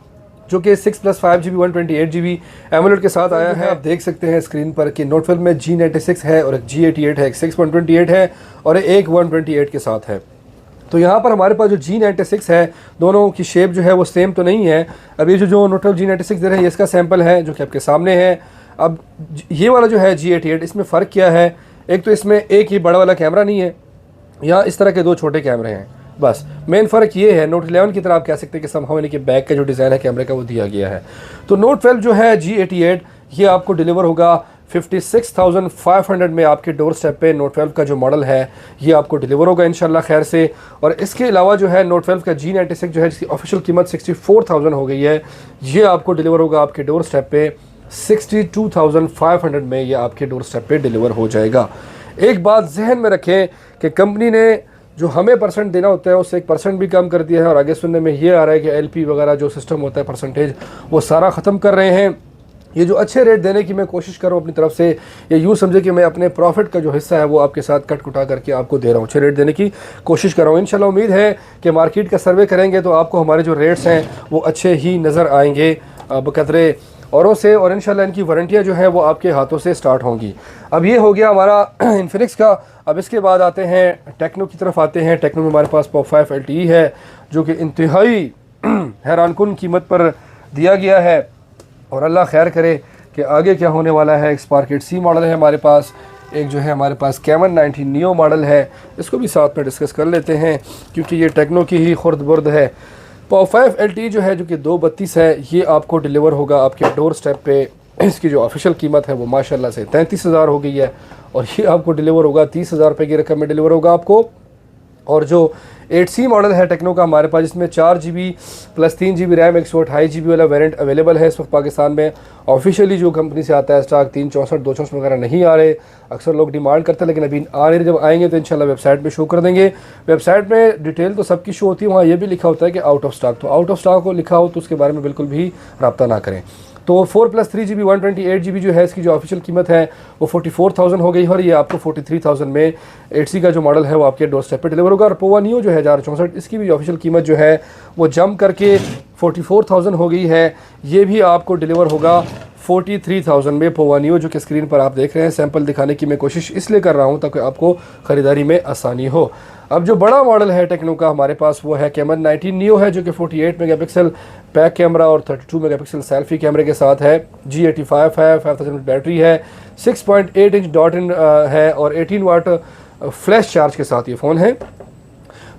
जो कि 6+5 GB 128 GB एमोलेड के साथ आया है। आप देख सकते हैं स्क्रीन पर कि नोट 12 में G96 है और एक G88 है, एक 6/128 है और एक 128 के साथ है। तो यहाँ पर हमारे पास जो G96 है, दोनों की शेप जो है वो सेम तो नहीं है। अब ये जो नोट 12 G96 दे रहे हैं ये इसका सैम्पल है जो कि आपके सामने है। अब ये वाला जो है G88, इसमें फ़र्क क्या है? एक तो इसमें एक ही बड़ा वाला कैमरा नहीं है, यहाँ इस तरह के 2 छोटे कैमरे हैं, बस मेन फ़र्क ये है। नोट 11 की तरह आप कह सकते हैं कि समहाउ यानी कि बैक का जो डिज़ाइन है कैमरे का वो दिया गया है। तो नोट 12 जो है G88 ये आपको डिलीवर होगा 56,500 में आपके डोर स्टेप पे। नोट 12 का जो मॉडल है ये आपको डिलीवर होगा इंशाल्लाह खैर से। और इसके अलावा जो है नोट 12 का G96 जो है जिसकी ऑफिशियल कीमत 64,000 हो गई है, ये आपको डिलीवर होगा आपके डोर स्टेप पे 62,500 में। ये आपके डोर स्टेप पे डिलीवर हो जाएगा। एक बात जहन में रखें कि कंपनी ने जो हमें परसेंट देना होता है उससे 1% भी कम कर दिया है। और आगे सुनने में ये आ रहा है कि LP वगैरह जो सिस्टम होता है परसेंटेज, वो सारा ख़त्म कर रहे हैं। ये जो अच्छे रेट देने की मैं कोशिश कर रहा हूँ अपनी तरफ से, ये यूँ समझे कि मैं अपने प्रॉफिट का जो हिस्सा है वो आपके साथ कट कुटा करके आपको दे रहा हूँ, अच्छे रेट देने की कोशिश कर रहा हूँ। इंशाल्लाह उम्मीद है कि मार्केट का सर्वे करेंगे तो आपको हमारे जो रेट्स हैं वो अच्छे ही नज़र आएंगे बकदरे औरों से, और इंशाल्लाह इनकी वारंटियाँ जो हैं वो आपके हाथों से स्टार्ट होंगी। अब ये हो गया हमारा इन्फिनिक्स का। अब इसके बाद आते हैं टेक्नो की तरफ आते हैं। टेक्नो में हमारे पास POC5 LTE है जो कि इंतहाई हैरानकुन कीमत पर दिया गया है, और अल्लाह खैर करे कि आगे क्या होने वाला है। एक स्पार्क 8C मॉडल है हमारे पास, एक जो है हमारे पास Camon 90 Neo मॉडल है, इसको भी साथ में डिस्कस कर लेते हैं क्योंकि ये टेक्नो की ही खुर्द बुर्द है। POC5 LTE जो है जो कि 232 है, ये आपको डिलीवर होगा आपके डोर स्टेप पे। इसकी जो ऑफिशियल कीमत है वो माशाल्लाह से 33,000 हो गई है, और ये आपको डिलीवर होगा 30,000 रुपये की रकम में डिलीवर होगा आपको और जो 8C मॉडल है टेक्नो का हमारे पास, जिसमें 4GB plus 3GB RAM 128GB वाला वेरिएंट अवेलेबल है इस वक्त पाकिस्तान में। ऑफिशियली जो कंपनी से आता है स्टॉक 364 264 वगैरह नहीं आ रहे, अक्सर लोग डिमांड करते हैं, लेकिन अभी आ रहे। जब आएंगे तो इंशाल्लाह वेबसाइट पे शो कर देंगे। वेबसाइट में डिटेल तो सबकी शो होती है, वहाँ ये भी लिखा होता है कि आउट ऑफ स्टॉक। तो आउट ऑफ स्टॉक को लिखा हो तो उसके बारे में बिल्कुल भी रब्ता ना करें। तो 4 + 3GB 128GB जो है इसकी जो ऑफिशियल कीमत है वो 44,000 हो गई है, और ये आपको 43,000 में 8C का जो मॉडल है वो आपके डोर स्टेप पे डिलीवर होगा। और पोवा नियो जो है 1064, इसकी भी ऑफिशियल कीमत जो है वो जंप करके 44,000 हो गई है। ये भी आपको डिलीवर होगा 43,000 में पोवा नियो, जो कि स्क्रीन पर आप देख रहे हैं। सैंपल दिखाने की मैं कोशिश इसलिए कर रहा हूँ ताकि आपको ख़रीदारी में आसानी हो। अब जो बड़ा मॉडल है टेक्नो का हमारे पास वो है कैमरन 19 नियो है, जो कि 48 मेगापिक्सल बैक कैमरा और 32 मेगापिक्सल सेल्फी कैमरे के साथ है। G85 है, 5000 बैटरी है, 6.8 इंच डॉट इन है और 18 वाट फ्लैश चार्ज के साथ ये फ़ोन है।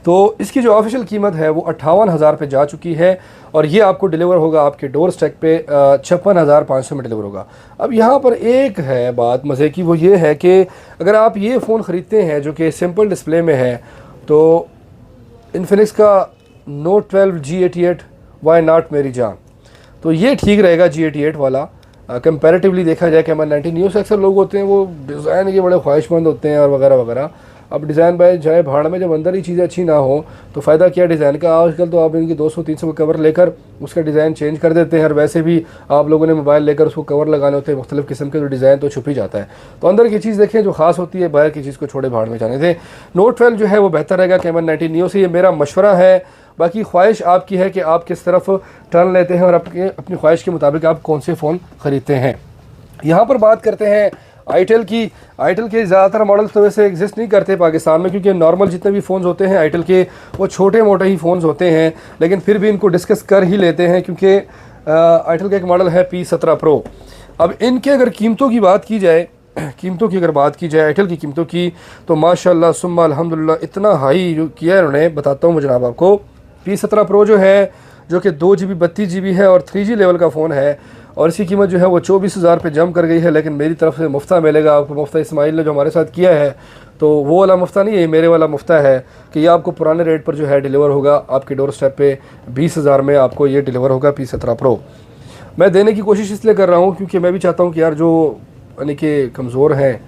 तो इसकी जो ऑफिशियल कीमत है वो 58,000 पे जा चुकी है, और ये आपको डिलीवर होगा आपके डोर स्टेप पे 56,500 में डिलीवर होगा। अब यहाँ पर एक है बात मज़े की, वो ये है कि अगर आप ये फ़ोन ख़रीदते हैं जो कि सिंपल डिस्प्ले में है, तो इन्फिनिक्स का Note 12 G88 वाई नॉट मेरी जान, तो ये ठीक रहेगा G88 वाला। कंपैरेटिवली देखा जाए कैमरन 19 नियो से अक्सर लोग होते हैं वो डिज़ाइन के बड़े ख्वाहिशमंद होते हैं और वगैरह वगैरह। अब डिज़ाइन बाय जाए भाड़ में, जब अंदर ही चीज़ें अच्छी ना हो तो फ़ायदा क्या डिज़ाइन का। आजकल तो आप इनकी 200-300 का कवर लेकर उसका डिज़ाइन चेंज कर देते हैं, और वैसे भी आप लोगों ने मोबाइल लेकर उसको कवर लगाने होते हैं मुख्तलिफ़ किस्म के, तो डिज़ाइन तो छुप ही जाता है। तो अंदर की चीज़ देखें जो खास होती है, बाहर की चीज़ को छोड़े भाड़ में जाने दें। Note 12 जो है वो बेहतर रहेगा कैमरन 19 नियो से, ये मेरा मशवरा है। बाकी ख्वाहिश आपकी है कि आप किस तरफ टर्न लेते हैं और अपनी ख्वाहिश के मुताबिक आप कौन से फ़ोन ख़रीदते हैं। यहाँ पर बात करते हैं आईटेल की। आईटेल के ज़्यादातर मॉडल्स तो वैसे एग्जिस्ट नहीं करते पाकिस्तान में, क्योंकि नॉर्मल जितने भी फ़ोन्स होते हैं आईटेल के वो छोटे मोटे ही फ़ोन्स होते हैं, लेकिन फिर भी इनको डिस्कस कर ही लेते हैं क्योंकि आईटेल का एक मॉडल है P17 Pro। अब इनके अगर कीमतों की बात की जाए, आईटेल की कीमतों की, तो माशाल्लाह सुम्मा अल्हम्दुलिल्लाह इतना हाई जो किया है उन्होंने, बताता हूँ जनाब आपको। P17 Pro जो है, जो कि 2GB 32GB है और 3G लेवल का फ़ोन है, और इसकी कीमत जो है वो 24,000 पे जंप कर गई है। लेकिन मेरी तरफ से मुफ्ता मिलेगा आपको। मुफ्ता इस्माइल ने जो हमारे साथ किया है, तो वो वाला मुफ्ता नहीं है, मेरे वाला मुफ्ता है कि ये आपको पुराने रेट पर जो है डिलीवर होगा आपके डोर स्टेप पे 20,000 में आपको ये डिलीवर होगा P17 Pro। मैं देने की कोशिश इसलिए कर रहा हूँ क्योंकि मैं भी चाहता हूँ कि यार जो यानी कि कमज़ोर हैं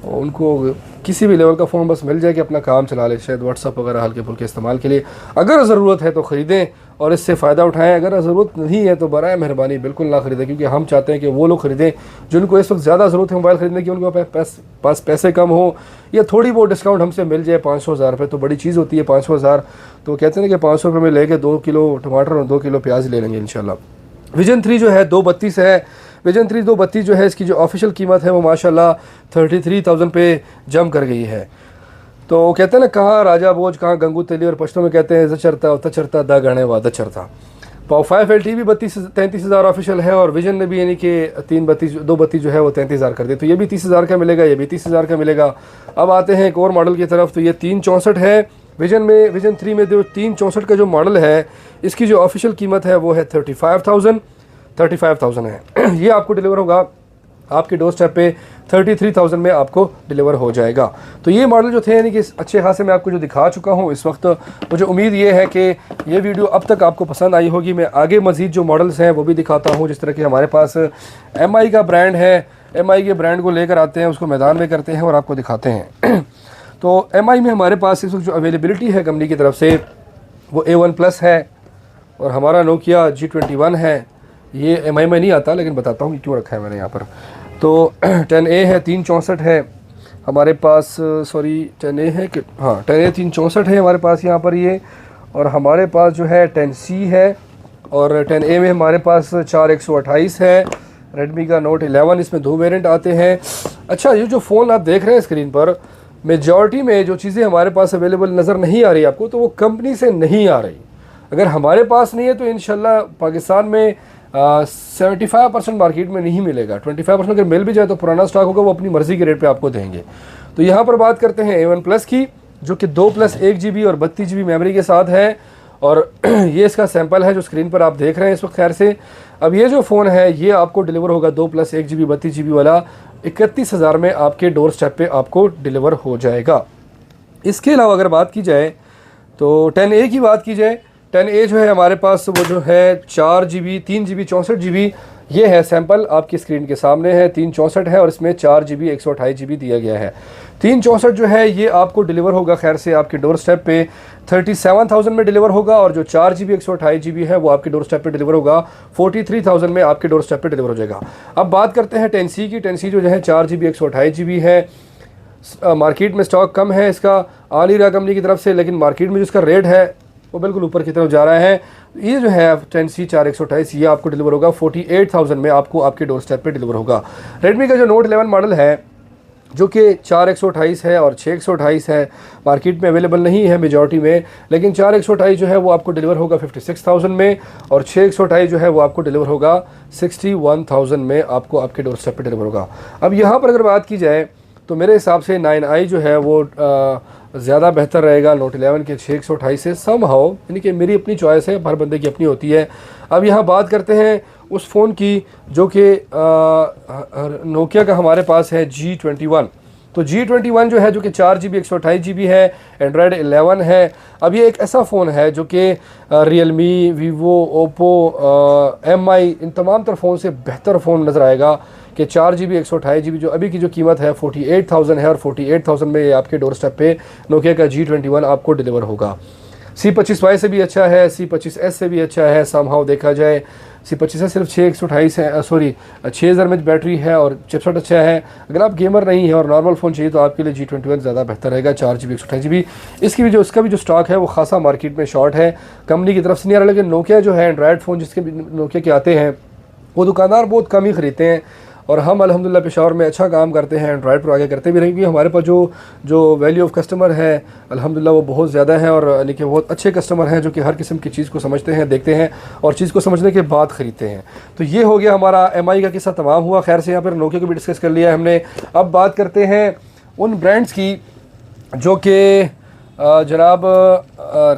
उनको किसी भी लेवल का फ़ोन बस मिल जाए कि अपना काम चला ले, शायद व्हाट्सअप वगैरह हल्के फुल्के इस्तेमाल के लिए। अगर ज़रूरत है तो ख़रीदें और इससे फ़ायदा उठाएं, अगर ज़रूरत नहीं है तो बराए मेहरबानी बिल्कुल ना ख़रीदें, क्योंकि हम चाहते हैं कि वो लोग ख़रीदें जिनको इस वक्त ज़्यादा ज़रूरत है मोबाइल ख़रीदने की, उनके पास पैसे कम हो या थोड़ी बहुत डिस्काउंट हमसे मिल जाए। 500,000 रुपये तो बड़ी चीज़ होती है। 500,000 तो कहते हैं कि 500 रुपये में लेके 2 किलो टमाटर और 2 किलो प्याज ले लेंगे इंशाल्लाह। विजन 3 जो है 232 है। विजन 3 232 जो है इसकी जो ऑफिशियल कीमत है वो माशाल्लाह 33,000 पे जंप कर गई है। तो कहते हैं ना, कहाँ राजा बोझ कहाँ गंगू तेली, और पश्तो में कहते हैं जचरता तचरता दा गणे व दचरता। पाव 5 LTE भी 33,000 ऑफिशियल है, और विजन ने भी यानी कि 232 जो है वो 33,000 कर दिए, तो ये भी 30,000 का मिलेगा, ये भी 30,000 का मिलेगा। अब आते हैं एक और मॉडल की तरफ, तो ये 364 है विजन 3 में। जो 364 का जो मॉडल है इसकी जो ऑफिशियल कीमत है वो है 35,000 है। ये आपको डिलीवर होगा आपके डोर स्टेप पे 33,000 में आपको डिलीवर हो जाएगा। तो ये मॉडल जो थे यानी कि अच्छे खासे मैं आपको जो दिखा चुका हूँ इस वक्त। मुझे उम्मीद ये है कि ये वीडियो अब तक आपको पसंद आई होगी। मैं आगे मज़ीद जो मॉडल्स हैं वो भी दिखाता हूँ। जिस तरह के हमारे पास MI का ब्रांड है, MI के ब्रांड को लेकर आते हैं, उसको मैदान में करते हैं और आपको दिखाते हैं। तो MI में हमारे पास इस वक्त जो अवेलेबिलिटी है कंपनी की तरफ से वो A1+ है, और हमारा नोकिया G21 है। ये MI में नहीं आता, लेकिन बताता हूँ कि क्यों रखा है मैंने यहाँ पर। तो 10A है, 364 है हमारे पास, सॉरी 10A है कि हाँ 10A 364 है हमारे पास यहाँ पर ये। और हमारे पास जो है 10C है, और 10A में हमारे पास 4128 है। रेडमी का Note 11, इसमें 2 वेरिएंट आते हैं। अच्छा, ये जो फ़ोन आप देख रहे हैं स्क्रीन पर, मेजॉरिटी में जो चीज़ें हमारे पास अवेलेबल नज़र नहीं आ रही आपको, तो वो कंपनी से नहीं आ रही। अगर हमारे पास नहीं है तो इंशाल्लाह पाकिस्तान में 75% मार्केट में नहीं मिलेगा। 25% अगर मिल भी जाए तो पुराना स्टॉक होगा, वो अपनी मर्ज़ी के रेट पे आपको देंगे। तो यहाँ पर बात करते हैं A1+ की, जो कि 2+1GB और 32GB मेमोरी के साथ है, और ये इसका सैंपल है जो स्क्रीन पर आप देख रहे हैं इस वक्त। खैर से अब ये जो फ़ोन है ये आपको डिलीवर होगा 2+1GB 32GB वाला 31,000 में आपके डोर स्टेप पे आपको डिलीवर हो जाएगा। इसके अलावा अगर बात की जाए तो 10A की बात की जाए, 10A जो है हमारे पास वो जो है 4 GB 3 GB 64 GB, ये है सैम्पल आपकी स्क्रीन के सामने है। 364 है और इसमें 4 GB 128 GB दिया गया है। 364 जो है ये आपको डिलीवर होगा खैर से आपके डोर स्टेप पे 37,000 में डिलीवर होगा, और जो 4 GB 128 GB है वो आपके डोर स्टेप पे डिलीवर होगा 43,000 में आपके डोर स्टेप पे डिलीवर हो जाएगा। अब बात करते हैं 10C की। 10C जो है 4 GB 128 GB है। मार्केट में स्टॉक कम है, इसका आ नहीं रहा कंपनी की तरफ से, लेकिन मार्केट में जो इसका रेट है वो बिल्कुल ऊपर की तरफ जा रहा है। ये जो है 10C 4128 ये आपको डिलीवर होगा 48,000 में, आपको आपके डोर स्टेप पे डिलीवर होगा। रेडमी का जो नोट 11 मॉडल है जो कि 4128 है और 6128 है, मार्केट में अवेलेबल नहीं है मेजॉरिटी में, लेकिन 4128 जो है वो आपको डिलीवर होगा 56,000 में, और 6128 जो है वो आपको डिलीवर होगा 61,000 में, आपको आपके डोर स्टेप पे डिलीवर होगा। अब यहाँ पर अगर बात की जाए तो मेरे हिसाब से 9i जो है वो ज़्यादा बेहतर रहेगा नोट 11 के 6128 से समहाउ, यानी कि मेरी अपनी चॉइस है, हर बंदे की अपनी होती है। अब यहाँ बात करते हैं उस फ़ोन की जो कि नोकिया का हमारे पास है G21। तो G21 जो है जो कि 4 GB 128 GB है, एंड्रॉयड 11 है। अब ये एक ऐसा फ़ोन है जो कि रियलमी, वीवो, ओप्पो, MI इन तमाम तर फ़ोन से बेहतर फ़ोन नज़र आएगा कि 4 GB 128 GB जो अभी की जो कीमत है 48,000 है, और 48,000 में ये आपके डोर स्टेप पे नोकिया का G21 आपको डिलीवर होगा। C25Y से भी अच्छा है, C25S से भी अच्छा है समहाउ देखा जाए। C25S सिर्फ 6128 है, सॉरी 6000 mAh बैटरी है और चिपसेट अच्छा है। अगर आप गेमर नहीं है और नॉर्मल फ़ोन चाहिए तो आपके लिए G21 ज़्यादा बेहतर रहेगा 4 GB 128 GB। इसका भी जो स्टॉक है वो खासा मार्केट में शॉर्ट है, कंपनी की तरफ से नहीं आ रहा। लेकिन नोकिया जो है एंड्रॉयड फ़ोन जिसके नोकिया के आते हैं वो दुकानदार बहुत कम ही ख़रीदते हैं, और हम अल्हम्दुलिल्लाह पेशावर में अच्छा काम करते हैं, एंड्रॉयड पर आगे करते भी रहेंगे। हमारे पास जो वैल्यू ऑफ कस्टमर है अल्हम्दुलिल्लाह वो बहुत ज़्यादा है, और यानी कि बहुत अच्छे कस्टमर हैं जो कि हर किस्म की चीज़ को समझते हैं, देखते हैं और चीज़ को समझने के बाद ख़रीदते हैं। तो ये हो गया हमारा MI का किस्सा तमाम हुआ। खैर से यहाँ पर नोकिया को भी डिस्कस कर लिया है हमने। अब बात करते हैं उन ब्रांड्स की जो कि जनाब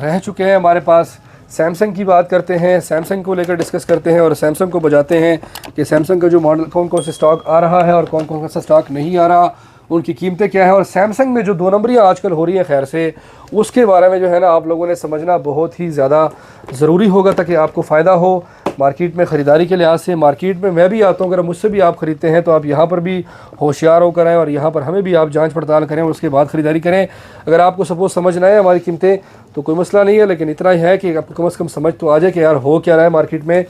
रह चुके हैं हमारे पास। सैमसंग की बात करते हैं, सैमसंग को लेकर डिस्कस करते हैं और सैमसंग को बजाते हैं कि सैमसंग का जो मॉडल कौन कौन से स्टॉक आ रहा है और कौन कौन सा स्टॉक नहीं आ रहा, उनकी कीमतें क्या है, और सैमसंग में जो 2 नंबरियाँ आजकल हो रही हैं खैर से उसके बारे में जो है ना आप लोगों ने समझना बहुत ही ज़्यादा ज़रूरी होगा ताकि आपको फ़ायदा हो मार्केट में ख़रीदारी के लिहाज से। मार्केट में मैं भी आता हूँ, अगर मुझसे भी आप ख़रीदते हैं तो आप यहाँ पर भी होशियार होकर आएँ और यहाँ पर हमें भी आप जांच पड़ताल करें और उसके बाद ख़रीदारी करें। अगर आपको सपोज़ समझ ना आए हमारी कीमतें तो कोई मसला नहीं है, लेकिन इतना ही है कि आपको कम से कम समझ तो आ जाए कि यार हो क्या रहा है मार्केट में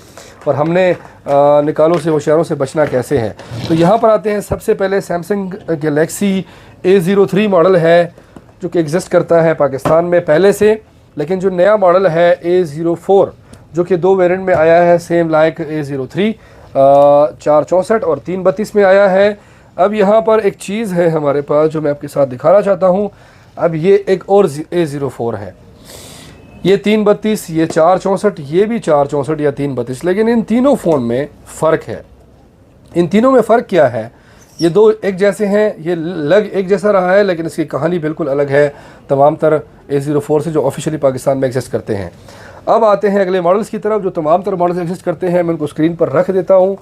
और हमने निकालों से होशियारों से बचना कैसे है। तो यहाँ पर आते हैं। सबसे पहले सैमसंग गैलेक्सी A03 मॉडल है जो कि एग्जिस्ट करता है पाकिस्तान में पहले से, लेकिन जो नया मॉडल है A04 जो कि 2 वेरिएंट में आया है सेम लाइक A03, 464 और 332 में आया है। अब यहाँ पर एक चीज़ है हमारे पास जो मैं आपके साथ दिखाना चाहता हूँ। अब ये एक और A04 है, ये 332, ये 464, ये भी 464 या 332, लेकिन इन तीनों फ़ोन में फ़र्क है। इन तीनों में फ़र्क क्या है? ये दो एक जैसे हैं, ये लग एक जैसा रहा है, लेकिन इसकी कहानी बिल्कुल अलग है तमाम तर A04 से जो ऑफिशियली पाकिस्तान में एग्जिस्ट करते हैं। अब आते हैं अगले मॉडल्स की तरफ जो तमाम तर मॉडल्स एग्जिस्ट करते हैं। मैं उनको स्क्रीन पर रख देता हूँ।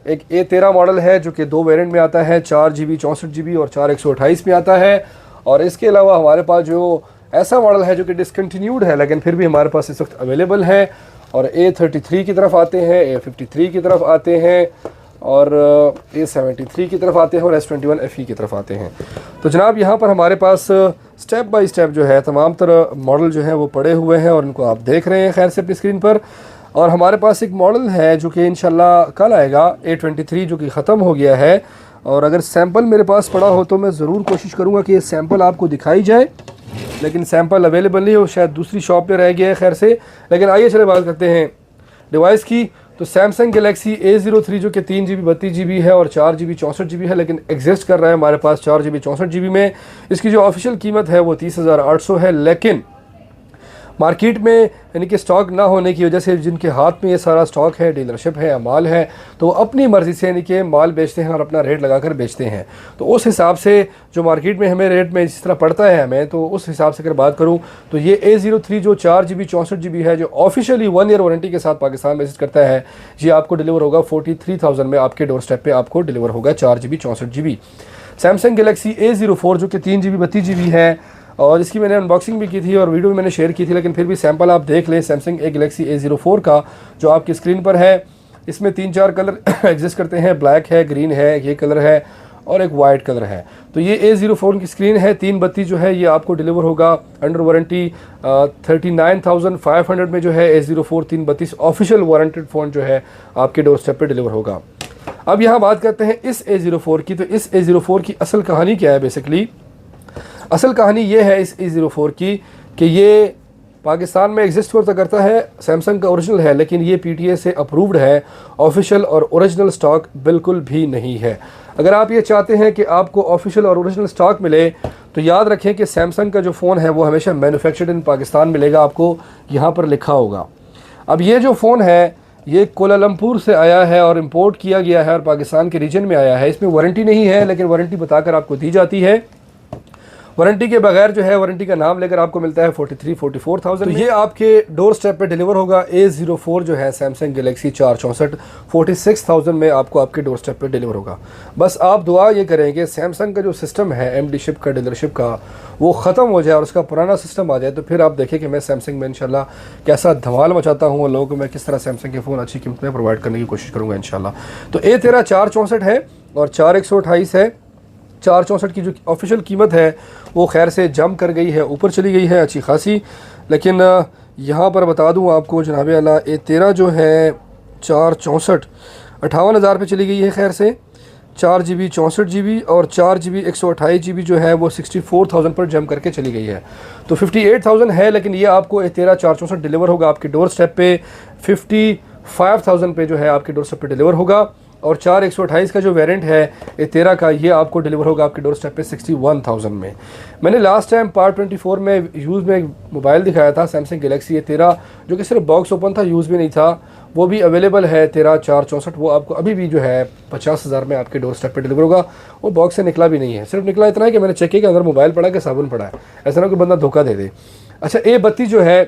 एक A13 मॉडल है जो कि 2 वेरिएंट में आता है, 4 GB 64 GB और 4 128 में आता है। और इसके अलावा हमारे पास जो ऐसा मॉडल है जो कि डिसकंटिन्यूड है लेकिन फिर भी हमारे पास इस वक्त अवेलेबल है, और A33 की तरफ आते हैं, A53 की तरफ आते हैं, और A73 की तरफ आते हैं, और S21 FE की तरफ आते हैं। तो जनाब यहाँ पर हमारे पास स्टेप बाय स्टेप जो है तमाम तरह मॉडल जो है वो पड़े हुए हैं और उनको आप देख रहे हैं खैर से अपनी स्क्रीन पर। और हमारे पास एक मॉडल है जो कि इंशाल्लाह कल आएगा A23 जो कि ख़त्म हो गया है, और अगर सैम्पल मेरे पास पड़ा हो तो मैं ज़रूर कोशिश करूँगा कि ये सैम्पल आपको दिखाई जाए, लेकिन सैम्पल अवेलेबल नहीं हो, शायद दूसरी शॉप पे रह गया है खैर से। लेकिन आइए चले बात करते हैं डिवाइस की। तो सैमसंग गैलेक्सी A03 जो कि 3 GB 32 GB है और 4 GB 64 GB है, लेकिन एग्जिस्ट कर रहा है हमारे पास 4 GB 64 GB में। इसकी जो ऑफिशियल कीमत है वो 30,800 है, लेकिन मार्केट में यानी कि स्टॉक ना होने की वजह से जिनके हाथ में ये सारा स्टॉक है, डीलरशिप है, माल है, तो वो अपनी मर्ज़ी से यानी कि माल बेचते हैं और अपना रेट लगाकर बेचते हैं। तो उस हिसाब से जो मार्केट में हमें रेट में जिस तरह पड़ता है हमें, तो उस हिसाब से अगर बात करूं तो ये A03 जो 4 GB 64 GB है, जो ऑफिशियली 1 ईयर वारंटी के साथ पाकिस्तान में विजिट करता है, ये आपको डिलीवर होगा 43,000 में, आपके डोर स्टेप पर आपको डिलीवर होगा 4 GB 64 GB। Samsung Galaxy A04 जो कि 3 GB 32 GB है, और इसकी मैंने अनबॉक्सिंग भी की थी और वीडियो भी मैंने शेयर की थी, लेकिन फिर भी सैम्पल आप देख लें सैमसंग ए गैलेक्सी A04 का जो आपकी स्क्रीन पर है। इसमें 3-4 कलर एग्जिस्ट करते हैं, ब्लैक है, ग्रीन है, ये कलर है और एक वाइट कलर है। तो ये A04 की स्क्रीन है। 332 जो है ये आपको डिलीवर होगा अंडर वारंटी 39,500 में जो है A04 332 ऑफिशियल वारंटेड फ़ोन जो है आपके डोर स्टेप पर डिलीवर होगा। अब यहाँ बात करते हैं इस A04 की। तो इस A04 की असल कहानी क्या है? बेसिकली असल कहानी ये है इस A04 की कि ये पाकिस्तान में एग्जिस्ट करता है, सैमसंग का ओरिजिनल है, लेकिन ये PTA से अप्रूव्ड है, ऑफिशियल और ओरिजिनल स्टॉक बिल्कुल भी नहीं है। अगर आप ये चाहते हैं कि आपको ऑफिशियल और ओरिजिनल स्टॉक मिले तो याद रखें कि सैमसंग का जो फ़ोन है वो हमेशा मैन्युफैक्चर्ड इन पाकिस्तान मिलेगा, आपको यहाँ पर लिखा होगा। अब ये जो फ़ोन है ये कोलालमपुर से आया है और इम्पोर्ट किया गया है और पाकिस्तान के रीजन में आया है। इसमें वारंटी नहीं है, लेकिन वारंटी बताकर आपको दी जाती है। वारंटी के बगैर जो है वारंटी का नाम लेकर आपको मिलता है 43-44,000। तो ये आपके डोर स्टेप पे डिलीवर होगा। A04 जो है सैमसंग गैलेक्सी 464 46,000 में आपको आपके डोर स्टेप पे डिलीवर होगा। बस आप दुआ ये करेंगे सैमसंग का जो सिस्टम है MD शिप का, डीलरशिप का, वो ख़त्म हो जाए और उसका पुराना सिस्टम आ जाए। तो फिर आप देखें कि मैं सैमसंग में इंशाल्लाह कैसा धमाल मचाता हूँ और लोगों को मैं किस तरह सैमसंग के फ़ोन अच्छी कीमत में प्रोवाइड करने की कोशिश करूँगा इंशाल्लाह। तो A13 464 है और 4128 है। 464 की जो ऑफिशियल कीमत है वो खैर से जंप कर गई है, ऊपर चली गई है अच्छी खासी। लेकिन यहाँ पर बता दूँ आपको जनाब आला, A13 जो है 464 58,000 पे चली गई है खैर से। 4GB 64GB और 4GB 128GB जो है वो 64,000 पर जंप करके चली गई है। तो 58,000 है, लेकिन ये आपको A13 464 डिलीवर होगा आपके डोर स्टेप पे 55,000 पे जो है आपके डोर स्टेप पे डिलीवर होगा। और 4128 का जो वेरिएंट है A13 का, ये आपको डिलीवर होगा आपके डोर स्टेप पे 61,000 में। मैंने लास्ट टाइम पार्ट 24 में यूज़ में एक मोबाइल दिखाया था सैमसंग गैलेक्सी A13 जो कि सिर्फ बॉक्स ओपन था, यूज़ भी नहीं था। वो भी अवेलेबल है 13 464, वो आपको अभी भी जो है 50,000 में आपके डोर स्टेप पे डिलीवर होगा। वो बॉक्स से निकला भी नहीं है, सिर्फ निकला इतना है कि मैंने चेक किया कि अंदर मोबाइल पड़ा है कि साबुन पड़ा है। ऐसा ना कोई बंदा धोखा दे दे। अच्छा, A32 जो है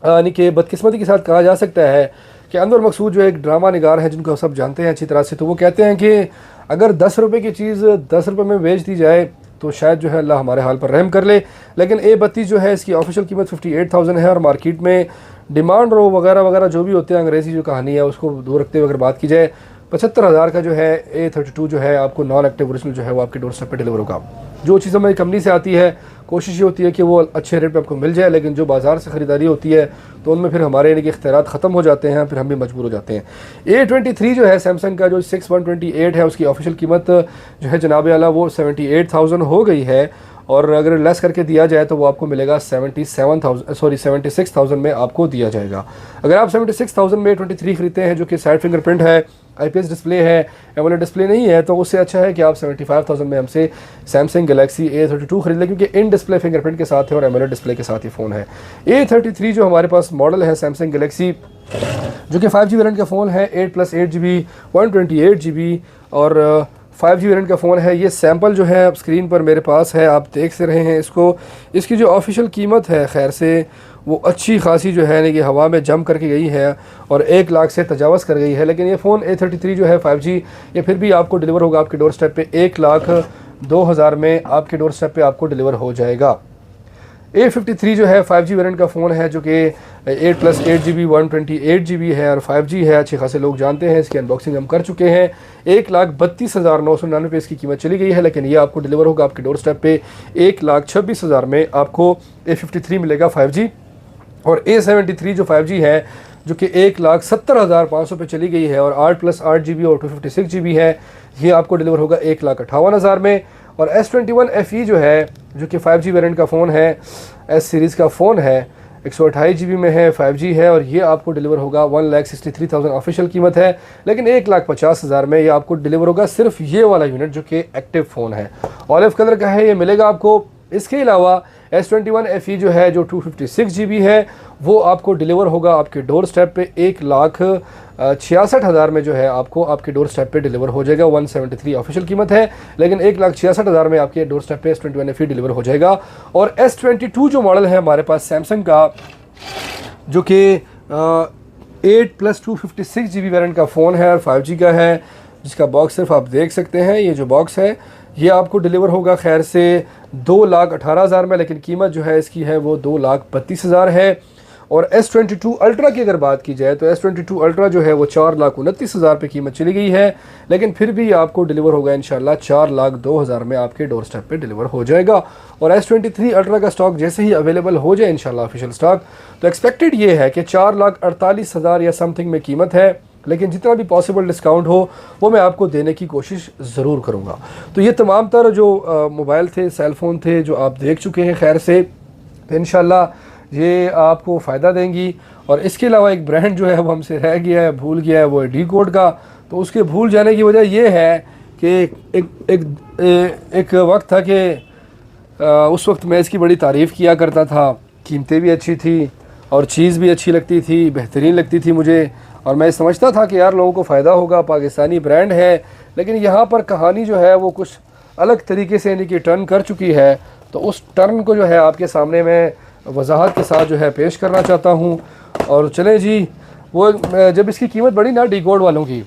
यानी कि बदकिस्मती के साथ कहा जा सकता है कि अनवर मकसूद जो एक ड्रामा निगार है जिनको सब जानते हैं अच्छी तरह से, तो वो कहते हैं कि अगर 10 रुपये की चीज़ 10 रुपये में बेच दी जाए तो शायद जो है अल्लाह हमारे हाल पर रहम कर ले। लेकिन A32 जो है इसकी ऑफिशियल कीमत 58,000 है और मार्केट में डिमांड रो वगैरह वगैरह जो भी होते हैं, अंग्रेज़ी जो कहानी है उसको दूर रखते हुए अगर बात की जाए, 75,000 का जो है A32 जो है आपको नॉन एक्टिव ओरिजिनल जो है वो आपके डोर स्टेप पे डिलीवर होगा। जो चीज़ हमारी कंपनी से आती है कोशिश ये होती है कि वो अच्छे रेट पे आपको मिल जाए, लेकिन जो बाज़ार से ख़रीदारी होती है तो उनमें फिर हमारे यानी कि इख्तियारात ख़त्म हो जाते हैं, फिर हम भी मजबूर हो जाते हैं। A23 जो है सैमसंग का जो 6128 है उसकी ऑफिशियल कीमत जो है जनाब आला वो 78,000 हो गई है और अगर लेस करके दिया जाए तो वो आपको मिलेगा 76,000 में आपको दिया जाएगा। अगर आप 76,000 में A23 खरीदते हैं जो कि साइड फिंगरप्रिंट है, IPS डिस्प्ले है, एमोलेड डिस्प्ले नहीं है, तो उससे अच्छा है कि आप 75,000 में हमसे सैमसंग गैलेक्सी A32 खरीद लें, क्योंकि इन डिस्प्ले फिंगरप्रिंट के साथ है और एमोलेड डिस्प्ले के साथ ही फ़ोन है। A33 जो हमारे पास मॉडल है सैमसंग गैलेक्सी जो कि 5G वेरिएंट का फ़ोन है, 8+8GB 128GB और 5G वेरिएंट का फ़ोन है। ये सैम्पल जो है स्क्रीन पर मेरे पास है, आप देख से रहे हैं इसको। इसकी जो ऑफिशियल कीमत है खैर से वो अच्छी खासी जो है ना कि हवा में जंप करके गई है और 1 लाख से तजावज़ कर गई है। लेकिन ये फ़ोन A33 जो है 5G ये फिर भी आपको डिलीवर होगा आपके डोर स्टेप पे 1,02,000 में आपके डोर स्टेप पे आपको डिलीवर हो जाएगा। A53 जो है 5G वेरिएंट का फ़ोन है जो कि 8+8GB 128GB है और 5G है। अच्छे खासे लोग जानते हैं, इसकी अनबॉक्सिंग हम कर चुके हैं। 1,32,999 इसकी कीमत चली गई है, लेकिन ये आपको डिलीवर होगा आपके डोर स्टेप पे 1,26,000 में आपको A53 मिलेगा 5G। और A73 जो 5G है जो कि 1,70,500 पे चली गई है और 8+8GB और 256GB है, ये आपको डिलीवर होगा 1,58,000 में। और S21 FE जो है जो कि 5G वेरिएंट का फ़ोन है, S सीरीज़ का फ़ोन है, 128GB में है, 5G है और ये आपको डिलीवर होगा 1,63,000 ऑफिशियल कीमत है, लेकिन 1,50,000 में ये आपको डिलीवर होगा सिर्फ ये वाला यूनिट जो कि एक्टिव फ़ोन है। ऑलिव कलर का है, ये मिलेगा आपको। इसके अलावा S21 FE जो है जो 256GB है वो आपको डिलीवर होगा आपके डोर स्टेप पे 1,66,000 में जो है आपको आपके डोर स्टेप पे डिलीवर हो जाएगा। 173 ऑफिशियल कीमत है, लेकिन 1,66,000 में आपके डोर स्टेप पे S21 FE डिलीवर हो जाएगा। और S22 जो मॉडल है हमारे पास सैमसंग का जो कि 8+256GB वेरिएंट का फ़ोन है और 5G का है, जिसका बॉक्स सिर्फ आप देख सकते हैं। ये जो बॉक्स है ये आपको डिलीवर होगा खैर से 2,18,000 में, लेकिन कीमत जो है इसकी है वो 2,32,000 है। और S22 अल्ट्रा की अगर बात की जाए तो S22 अल्ट्रा जो है वो 4,29,000 पे कीमत चली गई है, लेकिन फिर भी आपको डिलीवर होगा इंशाल्लाह 4,02,000 में आपके डोर स्टेप पे डिलीवर हो जाएगा। और S23 अल्ट्रा का स्टॉक जैसे ही अवेलेबल हो जाए इंशाल्लाह ऑफिशियल स्टॉक, तो एक्सपेक्टेड ये है कि 4,48,000 या समथिंग में कीमत है, लेकिन जितना भी पॉसिबल डिस्काउंट हो वो मैं आपको देने की कोशिश ज़रूर करूँगा। तो ये तमाम तर जो मोबाइल थे, सेलफ़ोन थे जो आप देख चुके हैं खैर से, तो इंशाल्लाह ये आपको फ़ायदा देंगी। और इसके अलावा एक ब्रांड जो है वो हमसे रह गया है, भूल गया है, वो है डी कोड का। तो उसके भूल जाने की वजह ये है कि एक वक्त था कि उस वक्त मैं इसकी बड़ी तारीफ़ किया करता था, कीमतें भी अच्छी थी और चीज़ भी अच्छी लगती थी, बेहतरीन लगती थी मुझे, और मैं समझता था कि यार लोगों को फ़ायदा होगा, पाकिस्तानी ब्रांड है। लेकिन यहाँ पर कहानी जो है वो कुछ अलग तरीके से यानी कि टर्न कर चुकी है। तो उस टर्न को जो है आपके सामने मैं वजाहत के साथ जो है पेश करना चाहता हूँ। और चलें जी, वो जब इसकी कीमत बढ़ी ना डी कोड वालों की,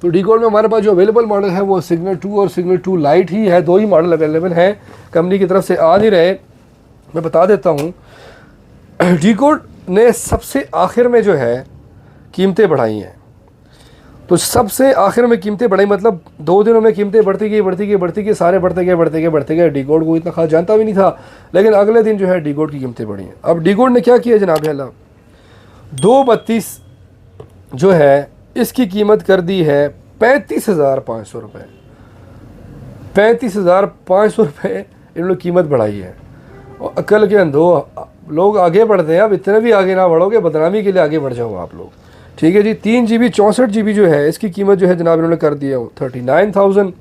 तो डी कोड में हमारे पास जो अवेलेबल मॉडल है वो सिग्नल 2 और सिग्नल 2 लाइट ही है, 2 ही मॉडल अवेलेबल हैं, कंपनी की तरफ से आ नहीं रहे। मैं बता देता हूँ, डी कोड ने सबसे आखिर में जो है कीमतें बढ़ाई हैं। तो सबसे आखिर में कीमतें बढ़ाई मतलब 2 दिनों में कीमतें बढ़ती गई, सारे बढ़ते गए। डी कोड को इतना खास जानता भी नहीं था, लेकिन अगले दिन जो है डी कोड की कीमतें बढ़ी हैं। अब डी कोड ने क्या किया जनाब अल्लाह, 232 जो है इसकी कीमत कर दी है 35,500 रुपये। 35,500 रुपये इन्होंने कीमत बढ़ाई है। और अकल के अंधो लोग आगे बढ़ते हैं, अब इतने भी आगे ना बढ़ोगे, बदनामी के लिए आगे बढ़ जाओ आप लोग, ठीक है जी। 3 GB 64 GB जो है इसकी कीमत जो है जनाब इन्होंने कर दी है 39,000।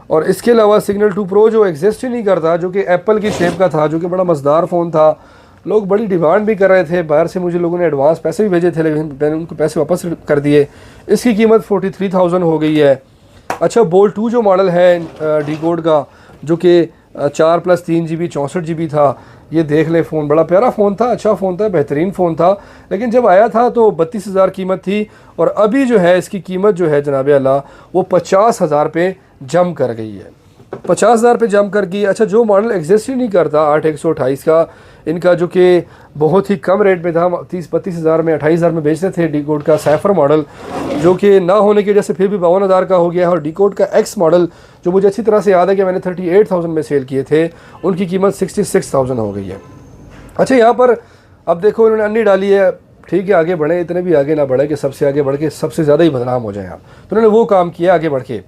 और इसके अलावा सिग्नल 2 प्रो जो एग्जिस्ट ही नहीं करता, जो कि एप्पल की शेप का था, जो कि बड़ा मज़ेदार फ़ोन था, लोग बड़ी डिमांड भी कर रहे थे, बाहर से मुझे लोगों ने एडवांस पैसे भी भेजे थे, लेकिन मैंने उनको पैसे वापस कर दिए। इसकी कीमत 43,000 हो गई है। अच्छा, बोल्ट 2 जो मॉडल है डी कोड का, जो कि 4 + 3 GB 64 GB था, ये देख ले फ़ोन बड़ा प्यारा फ़ोन था, अच्छा फ़ोन था, बेहतरीन फ़ोन था, लेकिन जब आया था तो 32,000 कीमत थी। और अभी जो है इसकी कीमत जो है जनाब अल्लाह वो 50,000 पे जम कर गई है, 50,000 पे जम कर गई। अच्छा, जो मॉडल एग्जिस्ट ही नहीं करता 8/128 का, इनका जो कि बहुत ही कम रेट में था, 30-32,000 में 28,000 में बेचते थे डी कोड का सैफर मॉडल, जो कि ना होने की वजह से फिर भी 52,000 का हो गया है। और डी कोड का एक्स मॉडल जो मुझे अच्छी तरह से याद है कि मैंने 38,000 में सेल किए थे, उनकी कीमत 66,000 हो गई है। अच्छा, यहाँ पर अब देखो इन्होंने अन्नी डाली है, ठीक है, आगे बढ़े, इतने भी आगे ना बढ़े कि सबसे आगे बढ़ के सबसे ज़्यादा ही बदनाम हो जाए आप, तो उन्होंने वो काम किया आगे बढ़ के।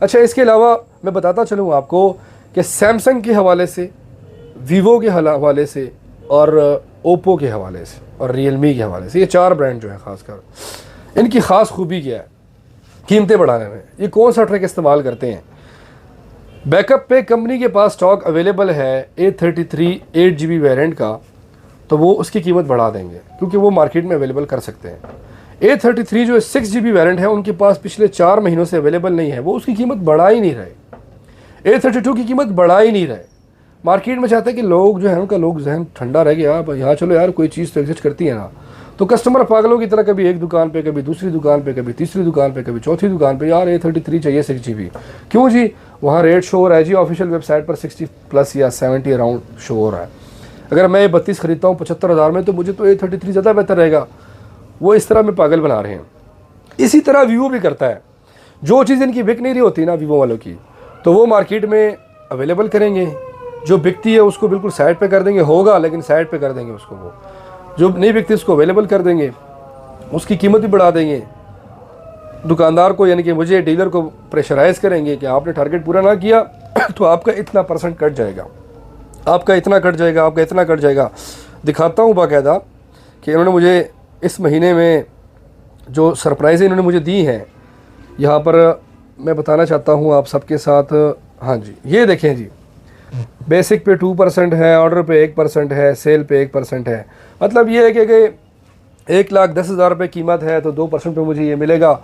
अच्छा, इसके अलावा मैं बताता चलूँ आपको कि सैमसंग के हवाले से, वीवो के हवाले से, और ओप्पो के हवाले से, और रियलमी के हवाले से, ये 4 ब्रांड जो हैं ख़ासकर, इनकी ख़ास खूबी क्या है कीमतें बढ़ाने में, ये कौन सा ट्रिक इस्तेमाल करते हैं। बैकअप पे कंपनी के पास स्टॉक अवेलेबल है A33 8 GB वेरिएंट का, तो वो उसकी कीमत बढ़ा देंगे क्योंकि वो मार्केट में अवेलेबल कर सकते हैं। A33 जो 6 GB वेरिएंट है उनके पास पिछले 4 महीनों से अवेलेबल नहीं है, वो उसकी कीमत बढ़ा ही नहीं रहे। A32 की कीमत बढ़ा ही नहीं रहे। मार्केट में चाहते हैं कि लोग जो है उनका लोग जहन ठंडा रह गया, यहाँ चलो यार कोई चीज़ तो एग्जिस्ट करती है ना, तो कस्टमर पागलों की तरह कभी एक दुकान पे, कभी दूसरी दुकान पे, कभी तीसरी दुकान पे, कभी चौथी दुकान पे, यार A33 चाहिए 6 GB। क्यों जी, वहाँ रेट शो हो रहा है जी ऑफिशियल वेबसाइट पर 60+ या 70 अराउंड शो हो रहा है। अगर मैं 32 खरीदता हूँ 75,000 में, तो मुझे तो A33 ज़्यादा बेहतर रहेगा। वो इस तरह में पागल बना रहे हैं। इसी तरह वीवो भी करता है, जो चीज़ इनकी बिक नहीं रही होती ना वीवो वालों की, तो वो मार्केट में अवेलेबल करेंगे, जो बिकती है उसको बिल्कुल साइड पे कर देंगे, होगा लेकिन साइड पे कर देंगे उसको, वो जो नहीं बिकती उसको अवेलेबल कर देंगे, उसकी कीमत भी बढ़ा देंगे। दुकानदार को यानी कि मुझे डीलर को प्रेशराइज़ करेंगे कि आपने टारगेट पूरा ना किया तो आपका इतना % कट जाएगा, आपका इतना कट जाएगा, आपका इतना कट जाएगा। दिखाता हूँ बाकायदा कि इन्होंने मुझे इस महीने में जो सरप्राइज़ें इन्होंने मुझे दी हैं, यहाँ पर मैं बताना चाहता हूँ आप सबके साथ। हाँ जी, ये देखें जी, बेसिक पे 2% है, ऑर्डर पे 1% है, सेल पे 1% है। मतलब ये है कि 1,10,000 रुपये कीमत है तो 2% पे मुझे ये मिलेगा,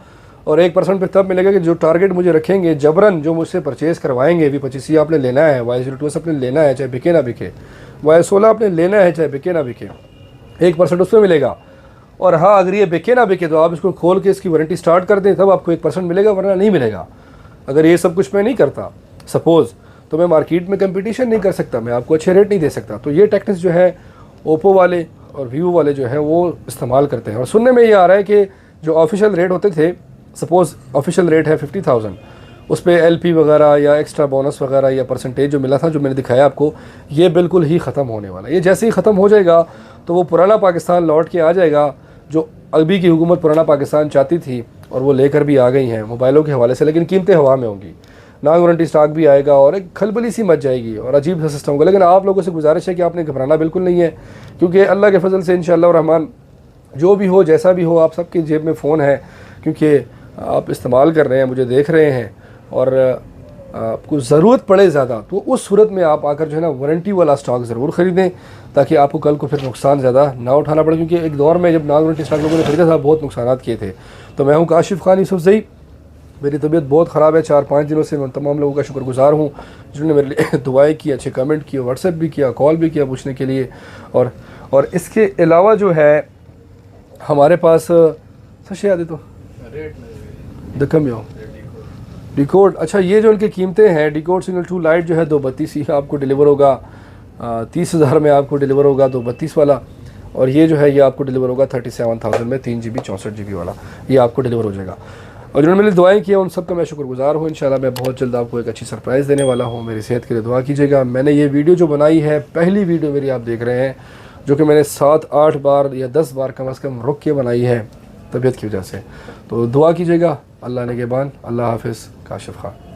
और 1% पे तब मिलेगा कि जो टारगेट मुझे रखेंगे जबरन, जो मुझसे परचेज़ करवाएंगे। V25 आपने लेना है, Y02 अपने लेना है, चाहे बिके ना बिके, Y16 आपने लेना है, चाहे बिके ना बिके, 1% उसमें मिलेगा। और हाँ, अगर ये बिके ना बिके तो आप इसको खोल के इसकी वारंटी स्टार्ट कर दें, तब आपको 1% मिलेगा, वरना नहीं मिलेगा। अगर ये सब कुछ मैं नहीं करता सपोज़, तो मैं मार्केट में कंपटीशन नहीं कर सकता, मैं आपको अच्छे रेट नहीं दे सकता। तो ये टेक्निक्स जो है ओप्पो वाले और वीवो वाले जो हैं वो इस्तेमाल करते हैं। और सुनने में ये आ रहा है कि जो ऑफिशियल रेट होते थे, सपोज़ ऑफिशियल रेट है 50,000, उस पर एलपी वगैरह या एक्स्ट्रा बोनस वगैरह या परसेंटेज जो मिला था, जो मैंने दिखाया आपको, ये बिल्कुल ही ख़त्म होने वाला है। ये जैसे ही ख़त्म हो जाएगा तो वो पुराना पाकिस्तान लौट के आ जाएगा जो अभी की हुकूमत पुराना पाकिस्तान चाहती थी, और वो लेकर भी आ गई हैं मोबाइलों के हवाले से, लेकिन कीमतें हवा में होंगी, नॉन वारंटी स्टॉक भी आएगा और एक खलबली सी मच जाएगी और अजीब सा सिस्टम होगा। लेकिन आप लोगों से गुजारिश है कि आपने घबराना बिल्कुल नहीं है, क्योंकि अल्लाह के फजल से इंशाअल्लाह रहमान जो भी हो जैसा भी हो, आप सबकी जेब में फ़ोन है, क्योंकि आप इस्तेमाल कर रहे हैं, मुझे देख रहे हैं, और आपको ज़रूरत पड़े ज़्यादा तो उस सूरत में आप आकर जो है ना वारंटी वाला स्टॉक ज़रूर ख़रीदें, ताकि आपको कल को फिर नुकसान ज़्यादा ना उठाना पड़े। क्योंकि एक दौर में जब नॉन वारंटी स्टॉक लोगों ने खरीदा था, बहुत नुकसान किए थे। तो मैं हूँ काशिफ खान यूसुफज़ई, मेरी तबीयत बहुत ख़राब है 4-5 दिनों से। मैं तमाम लोगों का शुक्रगुज़ार हूँ जिन्होंने मेरे लिए दुआएं की, अच्छे कमेंट किए, व्हाट्सएप भी किया, कॉल भी किया पूछने के लिए। और इसके अलावा जो है हमारे पास सच याद है तो दकम यो डिकोड, अच्छा ये जो उनकी कीमतें हैं, डिकोड सिग्नल 2 लाइट जो है 232 ही आपको डिलीवर होगा, 30,000 में आपको डिलीवर होगा 232 वाला, और ये जो है ये आपको डिलीवर होगा 37,000 में 3 GB 64 GB वाला, ये आपको डिलीवर हो जाएगा। और जिन्होंने मेरी दुआएं की उन सब का मैं शुक्रगुज़ार हूँ। इंशाल्लाह मैं बहुत जल्द आपको एक अच्छी सरप्राइज़ देने वाला हूँ। मेरी सेहत के लिए दुआ कीजिएगा। मैंने ये वीडियो जो बनाई है, पहली वीडियो मेरी आप देख रहे हैं, जो कि मैंने 7-8 बार या 10 बार कम अज़ कम रुक के बनाई है तबीयत की वजह से। तो दुआ कीजिएगा। अल्लाह निगहबान। अल्लाह हाफ़िज़। काशिफ खान।